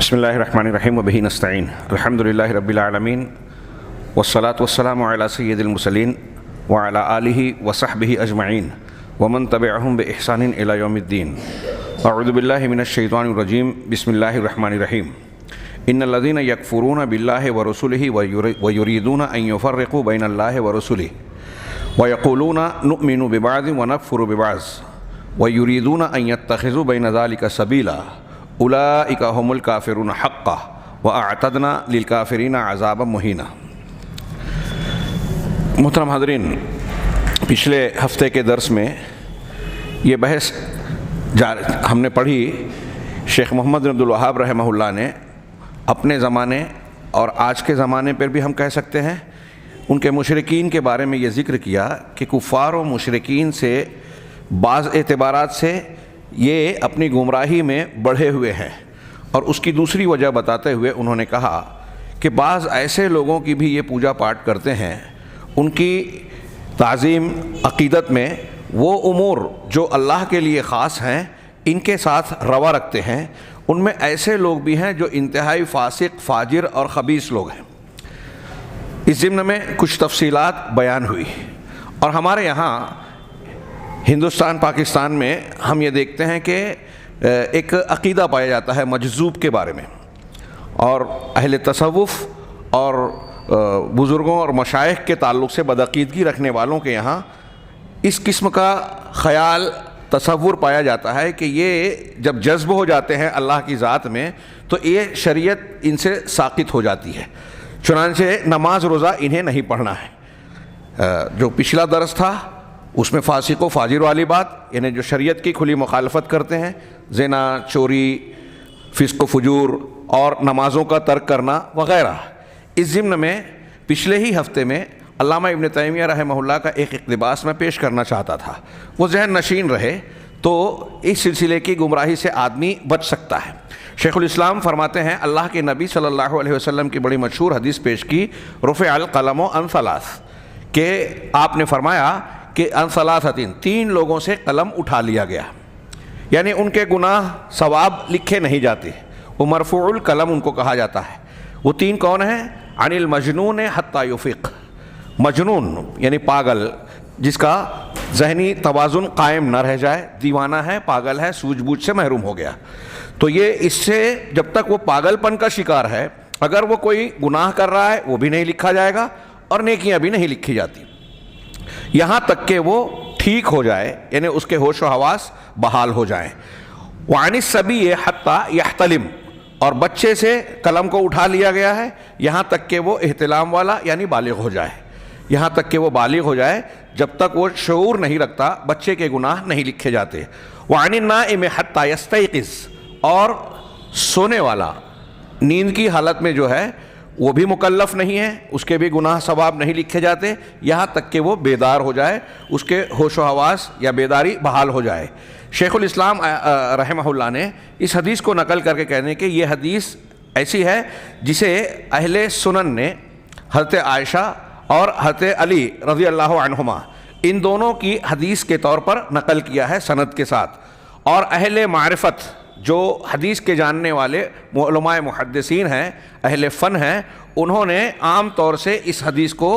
بسم اللہ الرحمن الرحیم وبہ نستعین الحمدللہ رب العالمین والصلاة والسلام علی سید المرسلین وعلی آلہ وصحبہ اجمعین ومن تبعہم بإحسان الی یوم الدین. اعوذ باللہ من الشیطان الرجیم. بسم اللہ الرحمن الرحیم. ان الذین یکفرون باللہ ورسلہ ویریدون ان یفرقوا بین اللہ ورسلہ ویقولون نؤمن ببعض ونکفر ببعض ویریدون ان یتخذوا بین ذلک سبیلا اولئک هم الکافرون حقا واعتدنا للکافرین عذابا مہینا. محترم حاضرین، پچھلے ہفتے کے درس میں یہ بحث ہم نے پڑھی. شیخ محمد بن عبد الوہاب رحمہ اللہ نے اپنے زمانے اور آج کے زمانے پر بھی ہم کہہ سکتے ہیں ان کے مشرکین کے بارے میں یہ ذکر کیا کہ کفار و مشرکین سے بعض اعتبارات سے یہ اپنی گمراہی میں بڑھے ہوئے ہیں، اور اس کی دوسری وجہ بتاتے ہوئے انہوں نے کہا کہ بعض ایسے لوگوں کی بھی یہ پوجا پاٹ کرتے ہیں، ان کی تعظیم عقیدت میں وہ امور جو اللہ کے لیے خاص ہیں ان کے ساتھ روا رکھتے ہیں. ان میں ایسے لوگ بھی ہیں جو انتہائی فاسق، فاجر اور خبیث لوگ ہیں. اس ضمن میں کچھ تفصیلات بیان ہوئی، اور ہمارے یہاں ہندوستان پاکستان میں ہم یہ دیکھتے ہیں کہ ایک عقیدہ پایا جاتا ہے مجذوب کے بارے میں، اور اہل تصوف اور بزرگوں اور مشائخ کے تعلق سے بدعقیدگی رکھنے والوں کے یہاں اس قسم کا خیال تصور پایا جاتا ہے کہ یہ جب جذب ہو جاتے ہیں اللہ کی ذات میں تو یہ شریعت ان سے ساقط ہو جاتی ہے، چنانچہ نماز روزہ انہیں نہیں پڑھنا ہے. جو پچھلا درس تھا اس میں فاسق و فاجر والی بات، یعنی جو شریعت کی کھلی مخالفت کرتے ہیں، زنا، چوری، فسق و فجور اور نمازوں کا ترک کرنا وغیرہ. اس ضمن میں پچھلے ہی ہفتے میں علامہ ابن تیمیہ رحمہ اللہ کا ایک اقتباس میں پیش کرنا چاہتا تھا، وہ ذہن نشین رہے تو اس سلسلے کی گمراہی سے آدمی بچ سکتا ہے. شیخ الاسلام فرماتے ہیں اللہ کے نبی صلی اللہ علیہ وسلم کی بڑی مشہور حدیث پیش کی، رفع القلم عن ثلاث، کہ آپ نے فرمایا کہ ان ثلاثتین، تین لوگوں سے قلم اٹھا لیا گیا، یعنی ان کے گناہ ثواب لکھے نہیں جاتے. وہ مرفوع القلم ان کو کہا جاتا ہے. وہ تین کون ہیں؟ عن المجنون حتی یفیق، مجنون یعنی پاگل جس کا ذہنی توازن قائم نہ رہ جائے، دیوانہ ہے، پاگل ہے، سوجھ بوجھ سے محروم ہو گیا. تو یہ اس سے جب تک وہ پاگل پن کا شکار ہے، اگر وہ کوئی گناہ کر رہا ہے وہ بھی نہیں لکھا جائے گا اور نیکیاں بھی نہیں لکھی جاتی، یہاں تک کہ وہ ٹھیک ہو جائے، یعنی اس کے ہوش و حواس بحال ہو جائیں. وعن الصبی حتی یحتلم، اور بچے سے قلم کو اٹھا لیا گیا ہے یہاں تک کہ وہ احتلام والا یعنی بالغ ہو جائے. یہاں تک کہ وہ بالغ ہو جائے، جب تک وہ شعور نہیں رکھتا بچے کے گناہ نہیں لکھے جاتے. وعن النائم حتی یستیقظ، اور سونے والا نیند کی حالت میں جو ہے وہ بھی مکلف نہیں ہے، اس کے بھی گناہ ثواب نہیں لکھے جاتے یہاں تک کہ وہ بیدار ہو جائے، اس کے ہوش و حواس یا بیداری بحال ہو جائے. شیخ الاسلام رحمہ اللہ نے اس حدیث کو نقل کر کے کہنے کہ یہ حدیث ایسی ہے جسے اہل سنن نے حضرت عائشہ اور حضرت علی رضی اللہ عنہما ان دونوں کی حدیث کے طور پر نقل کیا ہے سند کے ساتھ، اور اہل معرفت جو حدیث کے جاننے والے علماء محدثین ہیں، اہل فن ہیں، انہوں نے عام طور سے اس حدیث کو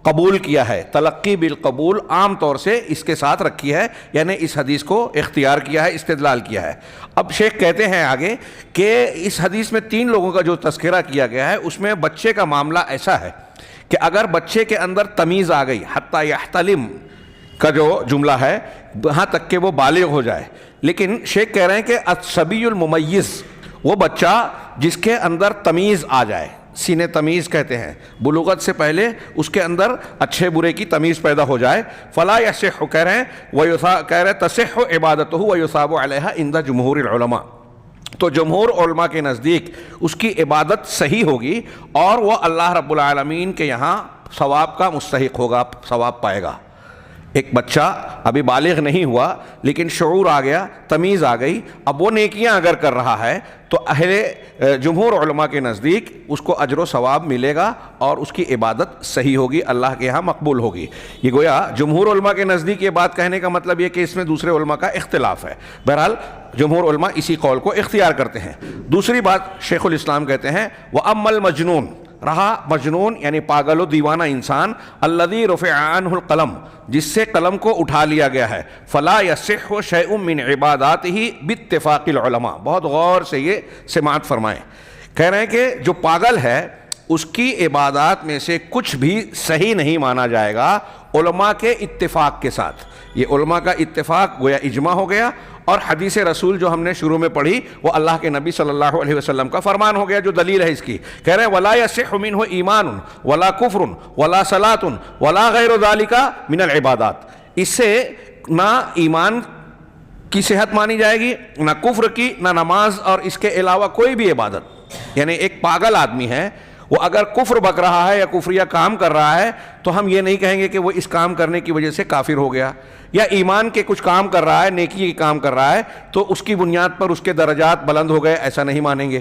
قبول کیا ہے. تلقی بالقبول عام طور سے اس کے ساتھ رکھی ہے، یعنی اس حدیث کو اختیار کیا ہے، استدلال کیا ہے. اب شیخ کہتے ہیں آگے کہ اس حدیث میں تین لوگوں کا جو تذکرہ کیا گیا ہے اس میں بچے کا معاملہ ایسا ہے کہ اگر بچے کے اندر تمیز آ گئی، حتی یحتلم کا جو جملہ ہے وہاں تک کہ وہ بالغ ہو جائے، لیکن شیخ کہہ رہے ہیں کہ الصبی الممیز، وہ بچہ جس کے اندر تمیز آ جائے، سینے تمیز کہتے ہیں، بلوغت سے پہلے اس کے اندر اچھے برے کی تمیز پیدا ہو جائے. فلا یصح، کہہ رہے ہیں تصح عبادتہ ویثاب علیہا عند جمہور العلماء، تو جمہور علماء کے نزدیک اس کی عبادت صحیح ہوگی اور وہ اللہ رب العالمین کے یہاں ثواب کا مستحق ہوگا، ثواب پائے گا. ایک بچہ ابھی بالغ نہیں ہوا لیکن شعور آ گیا، تمیز آ گئی، اب وہ نیکیاں اگر کر رہا ہے تو جمہور علماء کے نزدیک اس کو اجر و ثواب ملے گا اور اس کی عبادت صحیح ہوگی، اللہ کے ہاں مقبول ہوگی۔ یہ گویا جمہور علماء کے نزدیک یہ بات کہنے کا مطلب یہ کہ اس میں دوسرے علماء کا اختلاف ہے۔ بہرحال جمہور علماء اسی قول کو اختیار کرتے ہیں۔ دوسری بات شیخ الاسلام کہتے ہیں وَأَمَّا الْمَجْنُونَ، رہا مجنون یعنی پاگل و دیوانہ انسان، الذی رفع عنہ القلم، جس سے قلم کو اٹھا لیا گیا ہے، فلا یصح شیء من عباداتہ باتفاق العلماء۔ بہت غور سے یہ سماعت فرمائیں، کہہ رہے ہیں کہ جو پاگل ہے اس کی عبادات میں سے کچھ بھی صحیح نہیں مانا جائے گا علماء کے اتفاق کے ساتھ۔ یہ علماء کا اتفاق گویا اجماع ہو گیا، اور حدیث رسول جو ہم نے شروع میں پڑھی وہ اللہ کے نبی صلی اللہ علیہ وسلم کا فرمان ہو گیا جو دلیل ہے اس کی۔ کہہ رہے ہیں وَلَا يَصِحُ مِنْهُ إِيمَانٌ وَلَا كُفْرٌ وَلَا صَلَاةٌ وَلَا غَيْرُ ذَلِكَ مِنَ الْعِبَادَاتِ، اس سے نہ ایمان کی صحت مانی جائے گی، نہ کفر کی، نہ نماز اور اس کے علاوہ کوئی بھی عبادت۔ یعنی ایک پاگل آدمی ہے، وہ اگر کفر بک رہا ہے یا کفریہ کام کر رہا ہے تو ہم یہ نہیں کہیں گے کہ وہ اس کام کرنے کی وجہ سے کافر ہو گیا، یا ایمان کے کچھ کام کر رہا ہے، نیکی کے کام کر رہا ہے تو اس کی بنیاد پر اس کے درجات بلند ہو گئے، ایسا نہیں مانیں گے۔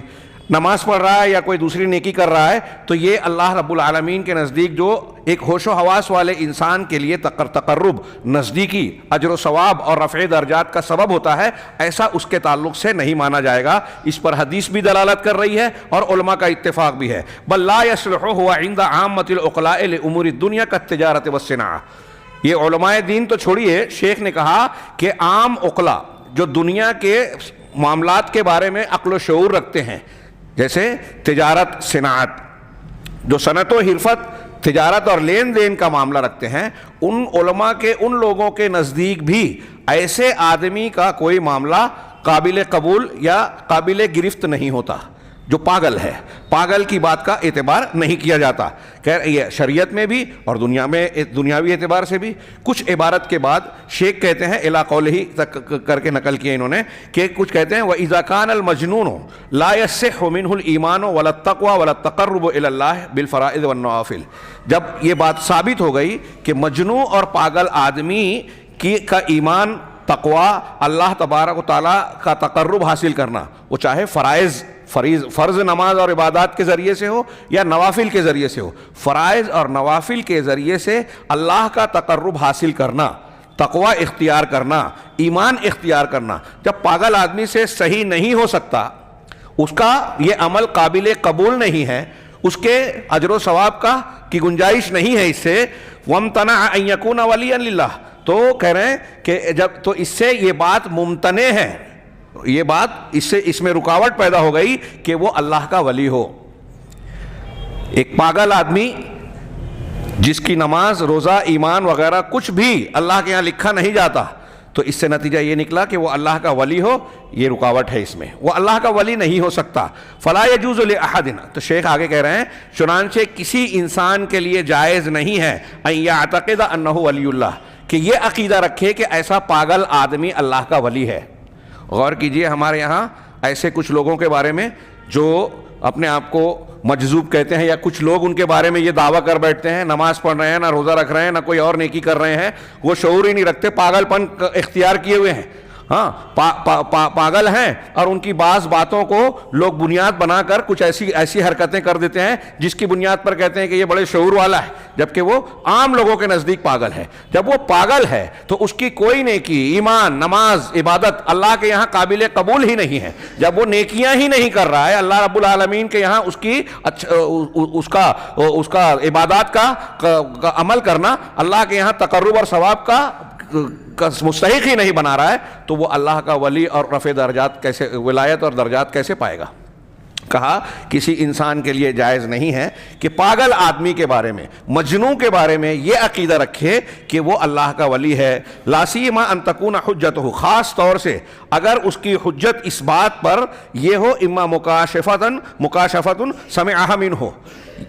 نماز پڑھ رہا ہے یا کوئی دوسری نیکی کر رہا ہے تو یہ اللہ رب العالمین کے نزدیک جو ایک ہوش و حواس والے انسان کے لیے تقرب، نزدیکی، اجر و ثواب اور رفع درجات کا سبب ہوتا ہے، ایسا اس کے تعلق سے نہیں مانا جائے گا۔ اس پر حدیث بھی دلالت کر رہی ہے اور علماء کا اتفاق بھی ہے۔ بل لا يصلح هو عند عامة العقلاء لامور الدنيا كالتجارة والصناعة۔ یہ علماء دین تو چھوڑیے، شیخ نے کہا کہ عام عقلاء جو دنیا کے معاملات کے بارے میں عقل و شعور رکھتے ہیں، جیسے تجارت، صناعت، جو صنعت و حرفت، تجارت اور لین دین کا معاملہ رکھتے ہیں، ان علماء کے، ان لوگوں کے نزدیک بھی ایسے آدمی کا کوئی معاملہ قابل قبول یا قابل گرفت نہیں ہوتا جو پاگل ہے۔ پاگل کی بات کا اعتبار نہیں کیا جاتا۔ یہ شریعت میں بھی اور دنیا میں دنیاوی اعتبار سے بھی۔ کچھ عبارت کے بعد شیخ کہتے ہیں الی قولہ تک کر کے نقل کیا انہوں نے کہ کچھ کہتے ہیں وَإِذَا كَانَ الْمَجْنُونُ لَا يَصِحُّ مِنْهُ الْإِيمَانُ وَلَا التَّقْوَى وَلَا التَّقَرُّبُ إِلَى اللَّهِ بِالْفَرَائِضِ وَالنَّوَافِلِ، جب یہ بات ثابت ہو گئی کہ مجنون اور پاگل آدمی کا ایمان، تقوی، اللہ تبارک و تعالیٰ کا تقرب حاصل کرنا، وہ چاہے فرض نماز اور عبادات کے ذریعے سے ہو یا نوافل کے ذریعے سے ہو، فرائض اور نوافل کے ذریعے سے اللہ کا تقرب حاصل کرنا، تقوی اختیار کرنا، ایمان اختیار کرنا، جب پاگل آدمی سے صحیح نہیں ہو سکتا، اس کا یہ عمل قابل قبول نہیں ہے، اس کے اجر و ثواب کی گنجائش نہیں ہے اس سے، وَامْتَنَعَ أَن يَكُونَ وَلِيًّا لِلَّهِ، تو کہہ رہے ہیں کہ جب تو اس سے یہ بات ممتنع ہے، یہ بات اس میں رکاوٹ پیدا ہو گئی کہ وہ اللہ کا ولی ہو۔ ایک پاگل آدمی جس کی نماز، روزہ، ایمان وغیرہ کچھ بھی اللہ کے ہاں لکھا نہیں جاتا، تو اس سے نتیجہ یہ نکلا کہ وہ اللہ کا ولی ہو، یہ رکاوٹ ہے اس میں، وہ اللہ کا ولی نہیں ہو سکتا۔ فلا يجوز لأحد، تو شیخ آگے کہہ رہے ہیں چنانچہ کسی انسان کے لیے جائز نہیں ہے ان يعتقد انہ ولی اللہ، کہ یہ عقیدہ رکھے کہ ایسا پاگل آدمی اللہ کا ولی ہے۔ غور کیجئے ہمارے یہاں ایسے کچھ لوگوں کے بارے میں جو اپنے آپ کو مجذوب کہتے ہیں، یا کچھ لوگ ان کے بارے میں یہ دعویٰ کر بیٹھتے ہیں نماز پڑھ رہے ہیں، نہ روزہ رکھ رہے ہیں، نہ کوئی اور نیکی کر رہے ہیں، وہ شعور ہی نہیں رکھتے، پاگل پن اختیار کیے ہوئے ہیں، ہاں پاگل ہیں، اور ان کی بعض باتوں کو لوگ بنیاد بنا کر کچھ ایسی حرکتیں کر دیتے ہیں جس کی بنیاد پر کہتے ہیں کہ یہ بڑے شعور والا ہے، جبکہ وہ عام لوگوں کے نزدیک پاگل ہے۔ جب وہ پاگل ہے تو اس کی کوئی نیکی، ایمان، نماز، عبادت اللہ کے یہاں قابل قبول ہی نہیں ہے۔ جب وہ نیکیاں ہی نہیں کر رہا ہے، اللہ رب العالمین کے یہاں اس کا عبادات کا عمل کرنا اللہ کے یہاں تقرب اور ثواب کا مستحق ہی نہیں بنا رہا ہے، تو وہ اللہ کا ولی اور رفع درجات کیسے، ولایت اور درجات کیسے پائے گا؟ کہا کسی انسان کے لیے جائز نہیں ہے کہ پاگل آدمی کے بارے میں، مجنون کے بارے میں یہ عقیدہ رکھے کہ وہ اللہ کا ولی ہے۔ لا سیما ان تکون حجتہ، خاص طور سے اگر اس کی حجت اس بات پر یہ ہو اما مکاشفۃ سمعها منہ،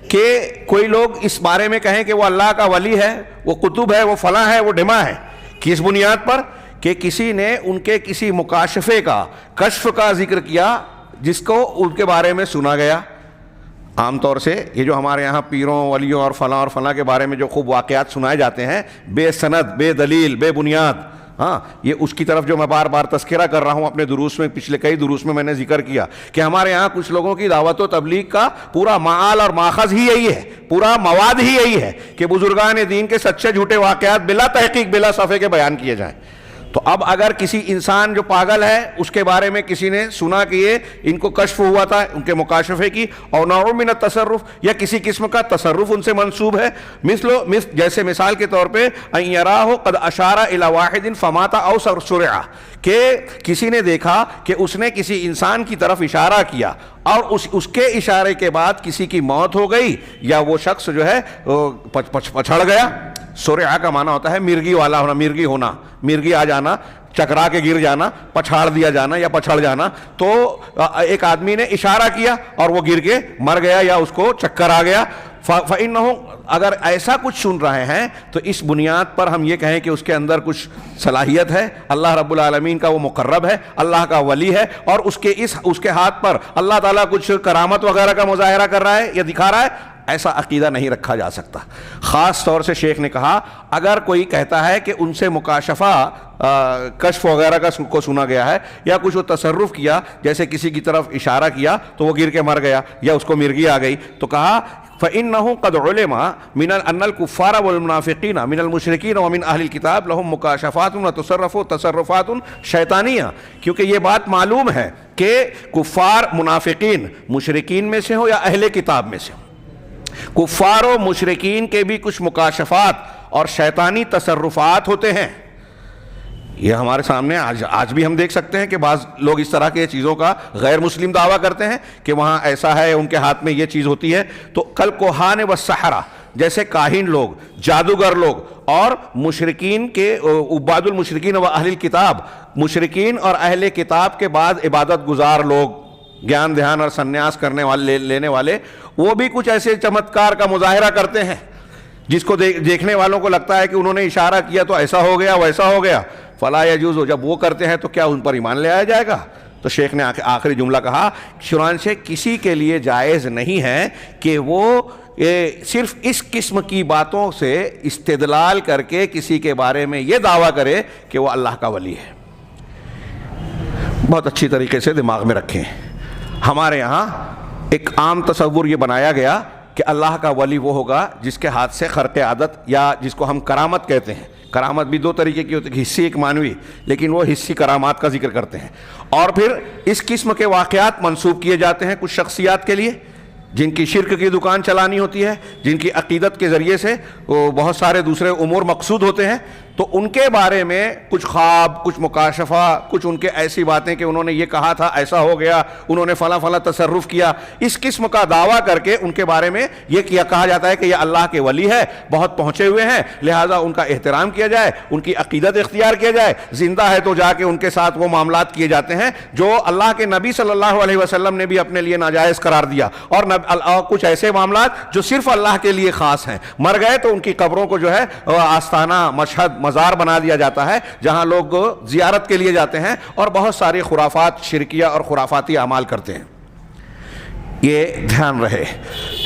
کہ کوئی لوگ اس بارے میں کہیں کہ وہ اللہ کا ولی ہے، وہ قطب ہے، وہ فلاں ہے، وہ ڈھما ہے، کس بنیاد پر؟ کہ کسی نے ان کے کسی مکاشفے کا، کشف کا ذکر کیا جس کو ان کے بارے میں سنا گیا۔ عام طور سے یہ جو ہمارے یہاں پیروں ولیوں اور فلاں کے بارے میں جو خوب واقعات سنائے جاتے ہیں بے سند بے دلیل بے بنیاد، ہاں یہ اس کی طرف جو میں بار بار تذکرہ کر رہا ہوں اپنے دروس میں، پچھلے کئی دروس میں نے ذکر کیا کہ ہمارے یہاں کچھ لوگوں کی دعوت و تبلیغ کا پورا معال اور ماخذ ہی یہی ہے، پورا مواد ہی یہی ہے کہ بزرگان دین کے سچے جھوٹے واقعات بلا تحقیق بلا صفحے کے بیان کیے جائیں۔ تو اب اگر کسی انسان جو پاگل ہے اس کے بارے میں کسی نے سنا کہ یہ ان کو کشف ہوا تھا، ان کے مکاشفے کی، اور نوع من التصرف یا کسی قسم کا تصرف ان سے منسوب ہے، جیسے مثال کے طور پہ ان یراہ قد اشار الی واحد فمات او سرع، کہ کسی نے دیکھا کہ اس نے کسی انسان کی طرف اشارہ کیا اور اس کے اشارے کے بعد کسی کی موت ہو گئی یا وہ شخص جو ہے پچھڑ گیا۔ سرعہ کا معنی ہوتا ہے مرغی والا ہونا، مرغی ہونا، مرغی آ جانا، چکرا کے گر جانا، پچھاڑ دیا جانا یا پچھڑ جانا۔ تو ایک آدمی نے اشارہ کیا اور وہ گر کے مر گیا یا اس کو چکر آ گیا، فَإِنَّهُ اگر ایسا کچھ سن رہے ہیں تو اس بنیاد پر ہم یہ کہیں کہ اس کے اندر کچھ صلاحیت ہے، اللہ رب العالمین کا وہ مقرب ہے، اللہ کا ولی ہے، اور اس کے ہاتھ پر اللہ تعالیٰ کچھ کرامت وغیرہ کا مظاہرہ کر رہا ہے یا دکھا رہا ہے، ایسا عقیدہ نہیں رکھا جا سکتا۔ خاص طور سے شیخ نے کہا اگر کوئی کہتا ہے کہ ان سے مکاشفہ کشف وغیرہ کو سنا گیا ہے یا کچھ وہ تصرف کیا، جیسے کسی کی طرف اشارہ کیا تو وہ گر کے مر گیا یا اس کو مرغی آ گئی، تو کہا فَإِنَّهُ قَدْ عُلِمَ مِنَ أَنَّ الْكُفَّارَ وَالْمُنَافِقِينَ مِنَ الْمُشْرِكِينَ وَمِنْ أَهْلِ الْكِتَابِ لَهُمْ مُكَاشَفَاتٌ وَتَصَرُّفَاتٌ شیطانیہ، کیونکہ یہ بات معلوم ہے کہ کفار منافقین مشرکین میں سے ہو یا اہل کتاب میں سے ہو، کفار و مشرکین کے بھی کچھ مکاشفات اور شیطانی تصرفات ہوتے ہیں۔ یہ ہمارے سامنے آج بھی ہم دیکھ سکتے ہیں کہ بعض لوگ اس طرح کے چیزوں کا غیر مسلم دعویٰ کرتے ہیں کہ وہاں ایسا ہے، ان کے ہاتھ میں یہ چیز ہوتی ہے۔ تو کل کوہان و سحرہ جیسے کاہن لوگ، جادوگر لوگ اور مشرکین کے عباد المشرکین و اہل الکتاب، مشرکین اور اہل کتاب کے بعد عبادت گزار لوگ، گیان دھیان اور سنیاس کرنے والے لینے والے، وہ بھی کچھ ایسے چمتکار کا مظاہرہ کرتے ہیں جس کو دیکھنے والوں کو لگتا ہے کہ انہوں نے اشارہ کیا تو ایسا ہو گیا ویسا ہو گیا، فلا یجوز۔ جب وہ کرتے ہیں تو کیا ان پر ایمان لے آیا جائے گا؟ تو شیخ نے آخری جملہ کہا چنانچہ کسی کے لیے جائز نہیں ہے کہ وہ صرف اس قسم کی باتوں سے استدلال کر کے کسی کے بارے میں یہ دعویٰ کرے کہ وہ اللہ کا ولی ہے۔ بہت اچھی طریقے سے دماغ میں رکھیں، ہمارے یہاں ایک عام تصور یہ بنایا گیا کہ اللہ کا ولی وہ ہوگا جس کے ہاتھ سے خرق عادت، یا جس کو ہم کرامت کہتے ہیں، کرامت بھی دو طریقے کی ہوتی ہے، حصی ایک معنوی، لیکن وہ حصی کرامات کا ذکر کرتے ہیں، اور پھر اس قسم کے واقعات منسوب کیے جاتے ہیں کچھ شخصیات کے لیے جن کی شرک کی دکان چلانی ہوتی ہے، جن کی عقیدت کے ذریعے سے بہت سارے دوسرے امور مقصود ہوتے ہیں، تو ان کے بارے میں کچھ خواب، کچھ مکاشفہ، کچھ ان کے ایسی باتیں کہ انہوں نے یہ کہا تھا ایسا ہو گیا، انہوں نے فلاں فلاں تصرف کیا، اس قسم کا دعویٰ کر کے ان کے بارے میں یہ کہا جاتا ہے کہ یہ اللہ کے ولی ہے، بہت پہنچے ہوئے ہیں، لہٰذا ان کا احترام کیا جائے، ان کی عقیدت اختیار کیا جائے، زندہ ہے تو جا کے ان کے ساتھ وہ معاملات کیے جاتے ہیں جو اللہ کے نبی صلی اللہ علیہ وسلم نے بھی اپنے لیے ناجائز قرار دیا، اور کچھ ایسے معاملات جو صرف اللہ کے لیے خاص ہیں۔ مر گئے تو ان کی قبروں کو جو ہے آستانہ، مشہد، مزار بنا دیا جاتا ہے جہاں لوگ زیارت کے لیے جاتے ہیں اور بہت ساری خرافات، شرکیہ اور خرافاتی اعمال کرتے ہیں۔ یہ دھیان رہے۔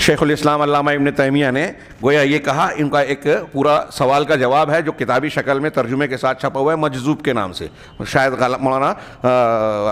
شیخ الاسلام علامہ ابن تیمیہ نے گویا یہ کہا، ان کا ایک پورا سوال کا جواب ہے جو کتابی شکل میں ترجمے کے ساتھ چھپا ہوا ہے مجذوب کے نام سے، شاید مولانا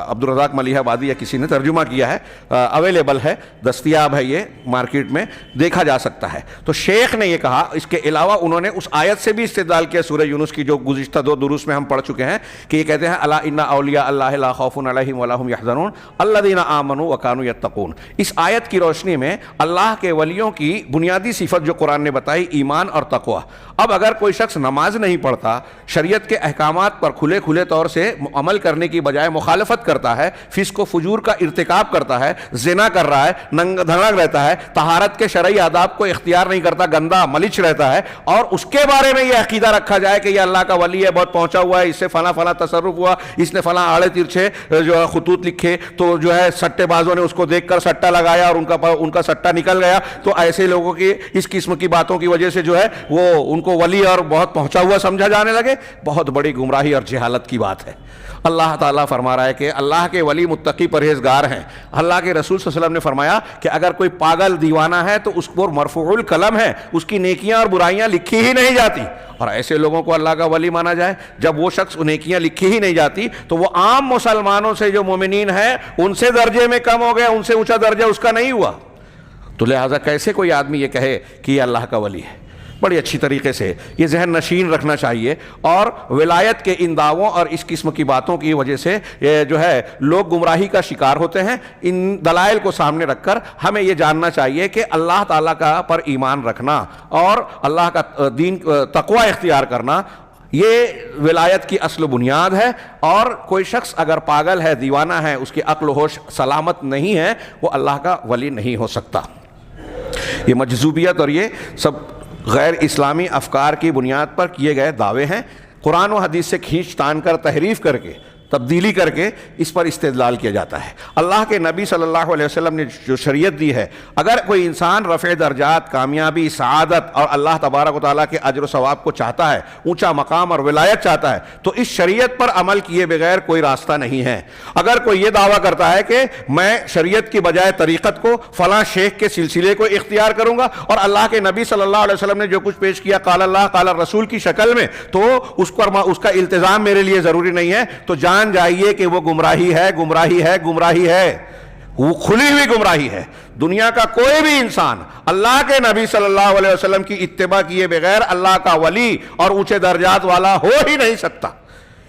عبدالرزاق ملیح آبادی یا کسی نے ترجمہ کیا ہے، اویلیبل ہے، دستیاب ہے، یہ مارکیٹ میں دیکھا جا سکتا ہے۔ تو شیخ نے یہ کہا، اس کے علاوہ انہوں نے اس آیت سے بھی استدلال کیا سورہ یونس کی جو گزشتہ 2 دروس میں ہم پڑھ چکے ہیں، کہ یہ کہتے ہیں الا ان اولیاء اللہ لا خوف علیہم ولا هم يحزنون الذین آمنوا وكانوا يتقون۔ اس آیت کی روشنی میں اللہ کے ولیوں کی بنیادی صفت جو قرآن نے بتائی، ایمان اور تقوی۔ اب اگر کوئی شخص نماز نہیں پڑھتا، شریعت کے احکامات پر کھلے طور سے عمل کرنے کی بجائے مخالفت کرتا ہے، فسق و فجور کا ارتکاب کرتا ہے، زنا کر رہا ہے، ننگ دھڑک رہتا ہے، طہارت کے شرعی آداب کو اختیار نہیں کرتا، گندا ملچ رہتا ہے، اور اس کے بارے میں یہ عقیدہ رکھا جائے کہ یہ اللہ کا ولی ہے، بہت پہنچا ہوا ہے، اس سے فلاں فلاں تصرف ہوا، اس نے فلاں آڑے ترچھے جو ہے خطوط لکھے، تو جو ہے سٹے بازوں نے اس کو دیکھ کر سٹا لگایا اور ان کا سٹا نکل گیا، تو ایسے لوگوں کی اس قسم کی باتوں کی وجہ سے جو ہے وہ ان کو ولی اور بہت پہنچا ہوا سمجھا جانے لگے، بہت بڑی گمراہی اور جہالت کی بات ہے۔ اللہ تعالیٰ فرما رہا ہے کہ اللہ کے ولی متقی پرہیزگار ہیں۔ اللہ کے رسول صلی اللہ علیہ وسلم نے فرمایا کہ اگر کوئی پاگل دیوانہ ہے تو اس پر مرفوع القلم ہے، اس کی نیکیاں اور برائیاں لکھی ہی نہیں جاتی، اور ایسے لوگوں کو اللہ کا ولی مانا جائے۔ جب وہ شخص نیکیاں لکھی ہی نہیں جاتی تو وہ عام مسلمانوں سے جو مومنین ہیں ان سے درجے میں کم ہو گیا، ان سے اونچا درجہ اس کا نہیں ہوا۔ تو لہٰذا کیسے کوئی آدمی یہ کہے کہ یہ اللہ کا ولی ہے؟ بڑی اچھی طریقے سے یہ ذہن نشین رکھنا چاہیے، اور ولایت کے ان دعووں اور اس قسم کی باتوں کی وجہ سے جو ہے لوگ گمراہی کا شکار ہوتے ہیں۔ ان دلائل کو سامنے رکھ کر ہمیں یہ جاننا چاہیے کہ اللہ تعالیٰ کا پر ایمان رکھنا اور اللہ کا دین تقوی اختیار کرنا یہ ولایت کی اصل و بنیاد ہے، اور کوئی شخص اگر پاگل ہے، دیوانہ ہے، اس کی عقل و ہوش سلامت نہیں ہے، وہ اللہ کا ولی نہیں ہو سکتا۔ یہ مجذوبیت اور یہ سب غیر اسلامی افکار کی بنیاد پر کیے گئے دعوے ہیں، قرآن و حدیث سے کھینچ تان کر، تحریف کر کے، تبدیلی کر کے اس پر استدلال کیا جاتا ہے۔ اللہ کے نبی صلی اللہ علیہ وسلم نے جو شریعت دی ہے، اگر کوئی انسان رفع درجات، کامیابی، سعادت اور اللہ تبارک و تعالیٰ کے اجر و ثواب کو چاہتا ہے، اونچا مقام اور ولایت چاہتا ہے، تو اس شریعت پر عمل کیے بغیر کوئی راستہ نہیں ہے۔ اگر کوئی یہ دعویٰ کرتا ہے کہ میں شریعت کی بجائے طریقت کو، فلاں شیخ کے سلسلے کو اختیار کروں گا، اور اللہ کے نبی صلی اللہ علیہ وسلم نے جو کچھ پیش کیا قال اللہ قال رسول کی شکل میں، تو اس کا التزام میرے لیے ضروری نہیں ہے، تو جان جائیے کہ وہ گمراہی ہے، گمراہی ہے، گمراہی ہے، وہ کھلی ہوئی گمراہی ہے۔ دنیا کا کوئی بھی انسان اللہ کے نبی صلی اللہ علیہ وسلم کی اتباع کیے بغیر اللہ کا ولی اور اونچے درجات والا ہو ہی نہیں سکتا۔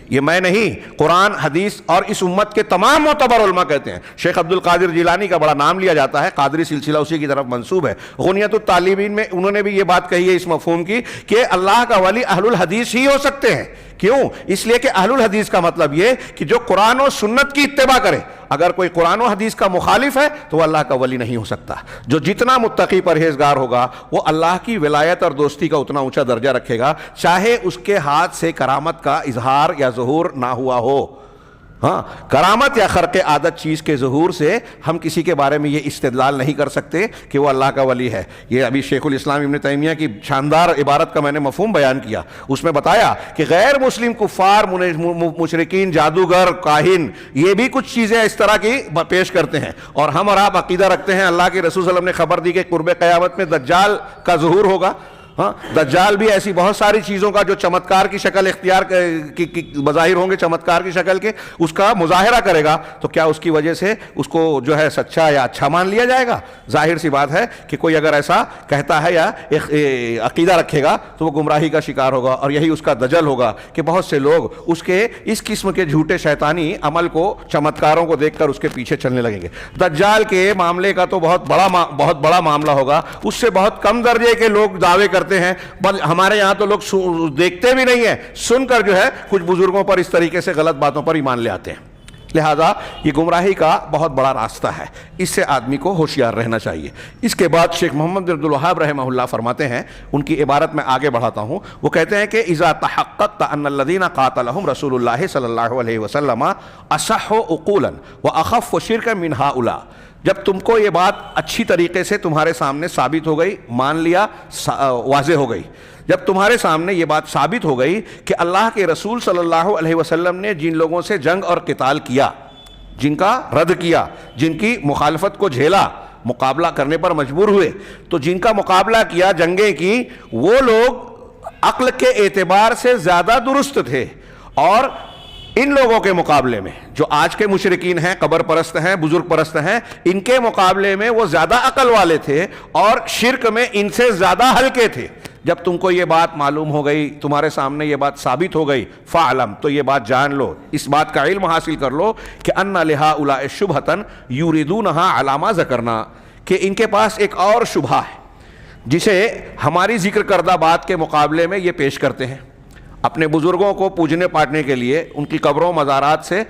یہ میں نہیں، قرآن، حدیث اور اس امت کے تمام معتبر علماء کہتے ہیں۔ شیخ عبد القادر جیلانی کا بڑا نام لیا جاتا ہے، قادری سلسلہ اسی کی طرف منسوب ہے۔ غنیت الطالبین میں انہوں نے بھی یہ بات کہی ہے اس مفہوم کی کہ اللہ کا ولی اہل الحدیث ہی ہو سکتے ہیں۔ کیوں؟ اس لیے کہ اہل الحدیث کا مطلب یہ کہ جو قرآن و سنت کی اتباع کرے۔ اگر کوئی قرآن و حدیث کا مخالف ہے تو وہ اللہ کا ولی نہیں ہو سکتا۔ جو جتنا متقی پرہیزگار ہوگا وہ اللہ کی ولایت اور دوستی کا اتنا اونچا درجہ رکھے گا، چاہے اس کے ہاتھ سے کرامت کا اظہار یا ظہور نہ ہوا ہو۔ ہاں، کرامت یا خرق عادت چیز کے ظہور سے ہم کسی کے بارے میں یہ استدلال نہیں کر سکتے کہ وہ اللہ کا ولی ہے۔ یہ ابھی شیخ الاسلام ابن تیمیہ کی شاندار عبارت کا میں نے مفہوم بیان کیا، اس میں بتایا کہ غیر مسلم کفار، مشرکین، جادوگر، کاہن، یہ بھی کچھ چیزیں اس طرح کی پیش کرتے ہیں، اور ہم اور آپ عقیدہ رکھتے ہیں اللہ کے رسول صلی اللہ علیہ وسلم نے خبر دی کہ قرب قیامت میں دجال کا ظہور ہوگا۔ ہاں، دجال بھی ایسی بہت ساری چیزوں کا جو چمتکار کی شکل اختیار کی بظاہر ہوں گے، چمتکار کی شکل کے، اس کا مظاہرہ کرے گا، تو کیا اس کی وجہ سے اس کو جو ہے سچا یا اچھا مان لیا جائے گا؟ ظاہر سی بات ہے کہ کوئی اگر ایسا کہتا ہے یا عقیدہ رکھے گا تو وہ گمراہی کا شکار ہوگا، اور یہی اس کا دجل ہوگا کہ بہت سے لوگ اس کے اس قسم کے جھوٹے شیطانی عمل کو، چمتکاروں کو دیکھ کر اس کے پیچھے چلنے لگیں گے۔ دجال کے معاملے کا تو بہت بڑا معاملہ ہوگا، اس سے بہت کم درجے کے لوگ دعوے کرتے ہیں، ہمارے یہاں تو لوگ دیکھتے بھی نہیں ہیں، سن کر جو ہے کچھ بزرگوں پر اس طریقے سے غلط باتوں پر ایمان لے آتے ہیں۔ لہذا یہ گمراہی کا بہت بڑا راستہ ہے، اس سے آدمی کو ہوشیار رہنا چاہیے۔ اس کے بعد شیخ محمد بن عبد الوہاب رحمہ اللہ فرماتے ہیں، ان کی عبارت میں آگے بڑھاتا ہوں، وہ کہتے ہیں کہ اذا تحققت ان الذین قاتلهم رسول اللہ صلی اللہ علیہ وسلم اصح عقولا واخف شرکا من هؤلاء، جب تم کو یہ بات اچھی طریقے سے تمہارے سامنے ثابت ہو گئی، مان لیا، واضح ہو گئی، جب تمہارے سامنے یہ بات ثابت ہو گئی کہ اللہ کے رسول صلی اللہ علیہ وسلم نے جن لوگوں سے جنگ اور قتال کیا، جن کا رد کیا، جن کی مخالفت کو جھیلا، مقابلہ کرنے پر مجبور ہوئے، تو جن کا مقابلہ کیا، جنگیں کی، وہ لوگ عقل کے اعتبار سے زیادہ درست تھے، اور ان لوگوں کے مقابلے میں جو آج کے مشرکین ہیں، قبر پرست ہیں، بزرگ پرست ہیں، ان کے مقابلے میں وہ زیادہ عقل والے تھے، اور شرک میں ان سے زیادہ ہلکے تھے۔ جب تم کو یہ بات معلوم ہو گئی، تمہارے سامنے یہ بات ثابت ہو گئی، فعلم، تو یہ بات جان لو، اس بات کا علم حاصل کر لو کہ ان لہؤلاء شبہۃ یریدونھا علی ما ذکرنا، کہ ان کے پاس ایک اور شبہہ ہے جسے ہماری ذکر کردہ بات کے مقابلے میں یہ پیش کرتے ہیں۔ اپنے بزرگوں کو پوجنے پاٹنے کے لیے، ان کی قبروں مزارات سے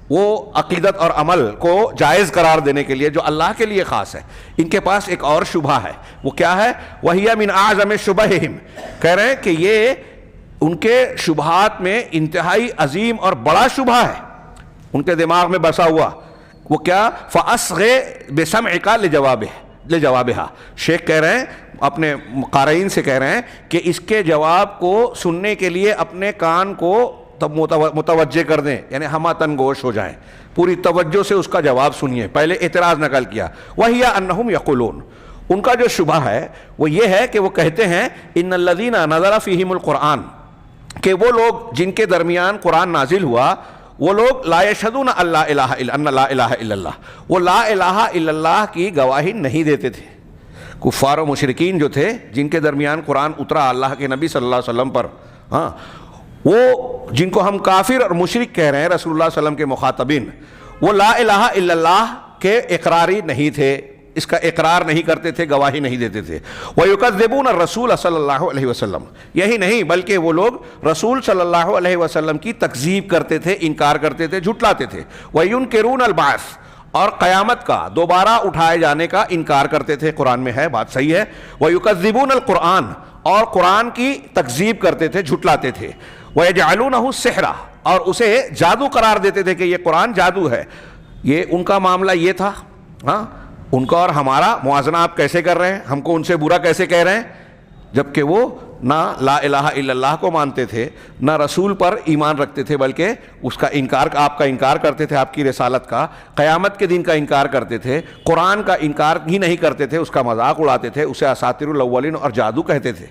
وہ عقیدت اور عمل کو جائز قرار دینے کے لیے جو اللہ کے لیے خاص ہے، ان کے پاس ایک اور شبہ ہے۔ وہ کیا ہے؟ وَهِيَ مِنْ أَعْظَمِ شُبَهِهِمْ، کہہ رہے ہیں کہ یہ ان کے شبہات میں انتہائی عظیم اور بڑا شبہ ہے، ان کے دماغ میں بسا ہوا۔ وہ کیا؟ فَأَصْغِ بِسَمْعِكَ لِجَوَابِهِ، لجوابها. شیخ کہہ رہے ہیں اپنے قارئین سے کہہ رہے ہیں کہ اس کے جواب کو سننے کے لیے اپنے کان کو متوجہ کر دیں، یعنی ہمہ گوش ہو جائیں، پوری توجہ سے اس کا جواب سنیے. پہلے اعتراض نقل کیا، وَهِيَ أَنَّهُمْ يَقُولُونَ، ان کا جو شبہ ہے وہ یہ ہے کہ وہ کہتے ہیں ان الذین نزل فیہم القرآن، کہ وہ لوگ جن کے درمیان قرآن نازل ہوا وہ لوگ لا یشہدون ان لا الہ الا اللہ، وہ لا الہ الا اللہ کی گواہی نہیں دیتے تھے. کفار و مشرکین جو تھے جن کے درمیان قرآن اترا اللہ کے نبی صلی اللہ علیہ وسلم پر، ہاں وہ جن کو ہم کافر اور مشرک کہہ رہے ہیں رسول اللہ صلی اللہ علیہ وسلم کے مخاطبین، وہ لا الہ الا اللہ کے اقراری نہیں تھے، اس کا اقرار نہیں کرتے تھے، گواہی نہیں دیتے تھے. وَيُكَذِّبُونَ الرَّسُولَ صلی اللہ علیہ وسلم، یہی نہیں بلکہ وہ لوگ رسول صلی اللہ علیہ وسلم کی تکذیب کرتے تھے، انکار کرتے تھے، جھٹلاتے تھے. وَيُنْكِرُونَ الْبَعْثَ، اور قیامت کا دوبارہ اٹھائے جانے کا انکار کرتے تھے. قرآن میں ہے، بات صحیح ہے. وَيُكَذِّبُونَ الْقُرْآنَ، اور قرآن کی تکذیب کرتے تھے، جھٹلاتے تھے. وَيَجْعَلُونَهُ السِّحْرَ، اور اسے جادو قرار دیتے تھے کہ یہ قرآن جادو ہے. یہ ان کا معاملہ یہ تھا. ہاں ان کا اور ہمارا موازنہ آپ کیسے کر رہے ہیں، ہم کو ان سے برا کیسے کہہ رہے ہیں، جبکہ وہ نہ لا الہ الا اللہ کو مانتے تھے، نہ رسول پر ایمان رکھتے تھے، بلکہ اس کا انکار، آپ کا انکار کرتے تھے، آپ کی رسالت کا، قیامت کے دن کا انکار کرتے تھے، قرآن کا انکار ہی نہیں کرتے تھے، اس کا مذاق اڑاتے تھے، اسے اساطیر الاولین اور جادو کہتے تھے.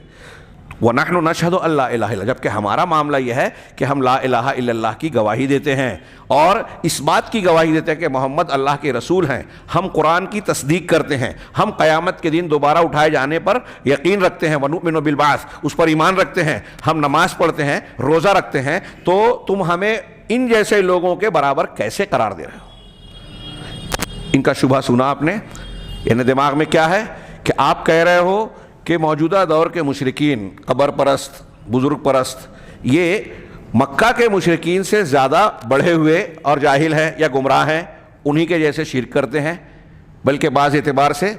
وَنَحْنُ نَشْهَدُ أَن لَا إِلَهَ إِلَّا، جبکہ ہمارا معاملہ یہ ہے کہ ہم لا الہ الا اللہ کی گواہی دیتے ہیں اور اس بات کی گواہی دیتے ہیں کہ محمد اللہ کے رسول ہیں. ہم قرآن کی تصدیق کرتے ہیں، ہم قیامت کے دن دوبارہ اٹھائے جانے پر یقین رکھتے ہیں. وَنُؤْمِنُ بِالْبَعْثِ، اس پر ایمان رکھتے ہیں. ہم نماز پڑھتے ہیں، روزہ رکھتے ہیں. تو تم ہمیں ان جیسے لوگوں کے برابر کیسے قرار دے رہے ہو؟ ان کا شبہ سنا آپ نے؟ یعنی دماغ میں کیا ہے کہ آپ کہہ رہے ہو کہ موجودہ دور کے مشرکین، قبر پرست، بزرگ پرست، یہ مکہ کے مشرکین سے زیادہ بڑھے ہوئے اور جاہل ہیں یا گمراہ ہیں، انہی کے جیسے شرک کرتے ہیں، بلکہ بعض اعتبار سے،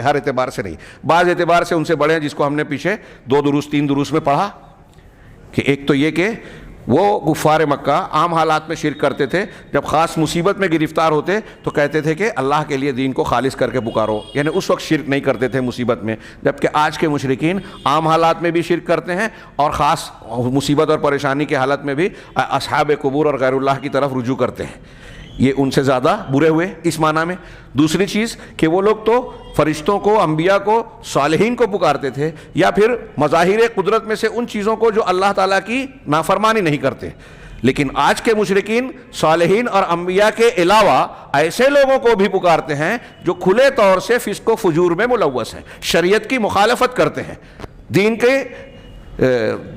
ہر اعتبار سے نہیں، بعض اعتبار سے ان سے بڑے ہیں، جس کو ہم نے پیچھے 2 دروس 3 دروس میں پڑھا. کہ ایک تو یہ کہ وہ کفار مکہ عام حالات میں شرک کرتے تھے، جب خاص مصیبت میں گرفتار ہوتے تو کہتے تھے کہ اللہ کے لیے دین کو خالص کر کے پکارو، یعنی اس وقت شرک نہیں کرتے تھے مصیبت میں. جبکہ آج کے مشرکین عام حالات میں بھی شرک کرتے ہیں اور خاص مصیبت اور پریشانی کے حالت میں بھی اصحاب قبور اور غیر اللہ کی طرف رجوع کرتے ہیں. یہ ان سے زیادہ برے ہوئے اس معنی میں. دوسری چیز کہ وہ لوگ تو فرشتوں کو، انبیاء کو، صالحین کو پکارتے تھے، یا پھر مظاہر قدرت میں سے ان چیزوں کو جو اللہ تعالیٰ کی نافرمانی نہیں کرتے. لیکن آج کے مشرکین صالحین اور انبیاء کے علاوہ ایسے لوگوں کو بھی پکارتے ہیں جو کھلے طور سے فسق و فجور میں ملوث ہیں، شریعت کی مخالفت کرتے ہیں، دین کے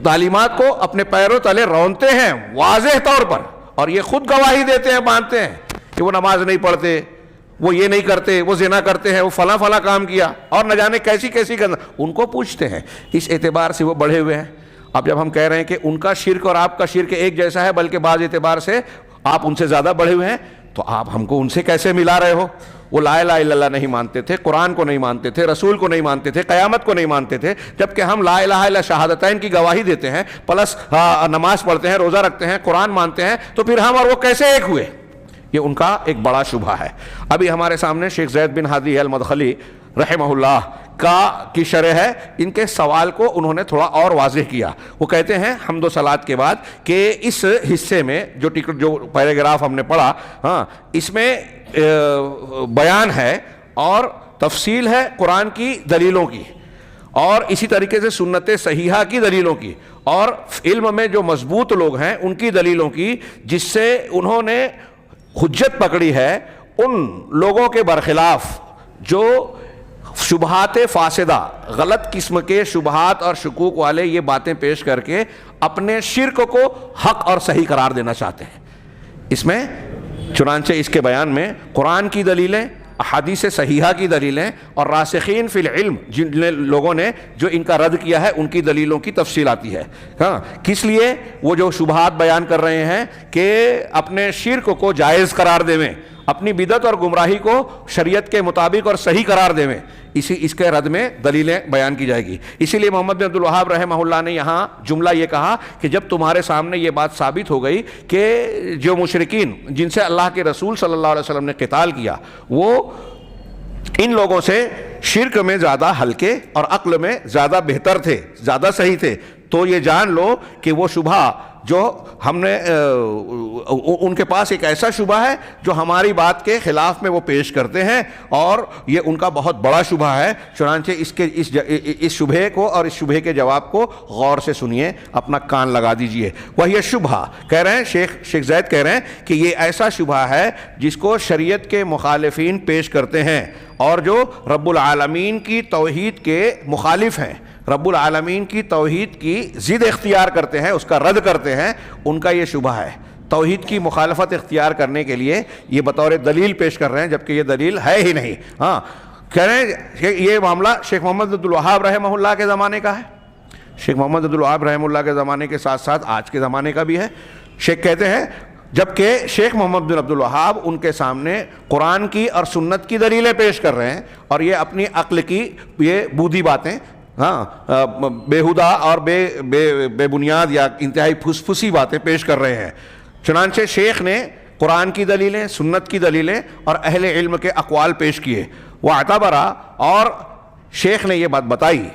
تعلیمات کو اپنے پیروں تلے رونتے ہیں واضح طور پر، اور یہ خود گواہی دیتے ہیں، مانتے ہیں کہ وہ نماز نہیں پڑھتے، وہ یہ نہیں کرتے، وہ زنا کرتے ہیں، وہ فلاں فلاں کام کیا، اور نہ جانے کیسی کیسی کرنا. ان کو پوچھتے ہیں، اس اعتبار سے وہ بڑھے ہوئے ہیں. اب جب ہم کہہ رہے ہیں کہ ان کا شرک اور آپ کا شرک ایک جیسا ہے، بلکہ بعض اعتبار سے آپ ان سے زیادہ بڑھے ہوئے ہیں، تو آپ ہم کو ان سے کیسے ملا رہے ہو؟ وہ لا الہ الا اللہ نہیں مانتے تھے، قرآن کو نہیں مانتے تھے، رسول کو نہیں مانتے تھے، قیامت کو نہیں مانتے تھے، جبکہ ہم لا الہ الا شہادتین کی گواہی دیتے ہیں، پلس نماز پڑھتے ہیں، روزہ رکھتے ہیں، قرآن مانتے ہیں، تو پھر ہم اور وہ کیسے ایک ہوئے؟ یہ ان کا ایک بڑا شبہ ہے. ابھی ہمارے سامنے شیخ زید بن ہادی المدخلی رحمہ اللہ کی شرح ہے. ان کے سوال کو انہوں نے تھوڑا اور واضح کیا. وہ کہتے ہیں حمد و صلات کے بعد کہ اس حصے میں جو پیراگراف ہم نے پڑھا، ہاں اس میں بیان ہے اور تفصیل ہے قرآن کی دلیلوں کی، اور اسی طریقے سے سنت صحیحہ کی دلیلوں کی، اور علم میں جو مضبوط لوگ ہیں ان کی دلیلوں کی، جس سے انہوں نے حجت پکڑی ہے ان لوگوں کے برخلاف جو شبہات فاسدہ، غلط قسم کے شبہات اور شکوک والے یہ باتیں پیش کر کے اپنے شرک کو حق اور صحیح قرار دینا چاہتے ہیں. اس میں چنانچہ اس کے بیان میں قرآن کی دلیلیں، احادیث صحیحہ کی دلیلیں، اور راسخین فی العلم جن لوگوں نے جو ان کا رد کیا ہے ان کی دلیلوں کی تفصیل آتی ہے. ہاں کس لیے وہ جو شبہات بیان کر رہے ہیں کہ اپنے شرک کو جائز قرار دیویں، اپنی بدعت اور گمراہی کو شریعت کے مطابق اور صحیح قرار دیویں، اس کے رد میں دلیلیں بیان کی جائے گی. اسی لیے محمد بن عبد الوہاب رحمہ اللہ نے یہاں جملہ یہ کہا کہ جب تمہارے سامنے یہ بات ثابت ہو گئی کہ جو مشرکین جن سے اللہ کے رسول صلی اللہ علیہ وسلم نے قتال کیا وہ ان لوگوں سے شرک میں زیادہ ہلکے اور عقل میں زیادہ بہتر تھے، زیادہ صحیح تھے. تو یہ جان لو کہ وہ شبہ جو ہم نے ان کے پاس ایک ایسا شبہ ہے جو ہماری بات کے خلاف میں وہ پیش کرتے ہیں، اور یہ ان کا بہت بڑا شبہ ہے. چنانچہ اس شبہ کو اور اس شبہ کے جواب کو غور سے سنیے، اپنا کان لگا دیجئے. وہی شبہ کہہ رہے ہیں شیخ زید کہہ رہے ہیں کہ یہ ایسا شبہ ہے جس کو شریعت کے مخالفین پیش کرتے ہیں اور جو رب العالمین کی توحید کے مخالف ہیں، رب العالمین کی توحید کی ضد اختیار کرتے ہیں، اس کا رد کرتے ہیں. ان کا یہ شبہ ہے. توحید کی مخالفت اختیار کرنے کے لیے یہ بطور دلیل پیش کر رہے ہیں، جبکہ یہ دلیل ہے ہی نہیں. ہاں کہہ رہے ہیں کہ یہ معاملہ شیخ محمد عبد الوہاب رحمہ اللہ کے زمانے کا ہے. شیخ محمد عبد الوہاب رحمہ اللہ کے زمانے کے ساتھ ساتھ آج کے زمانے کا بھی ہے. شیخ کہتے ہیں جبکہ شیخ محمد بن عبد الوہاب ان کے سامنے قرآن کی اور سنت کی دلیلیں پیش کر رہے ہیں، اور یہ اپنی عقل کی یہ بودھی باتیں، بےہودہ اور بے بنیاد یا انتہائی پھسی باتیں پیش کر رہے ہیں. چنانچہ شیخ نے قرآن کی دلیلیں، سنت کی دلیلیں اور اہل علم کے اقوال پیش کیے. واعتبرا، اور شیخ نے یہ بات بتائی،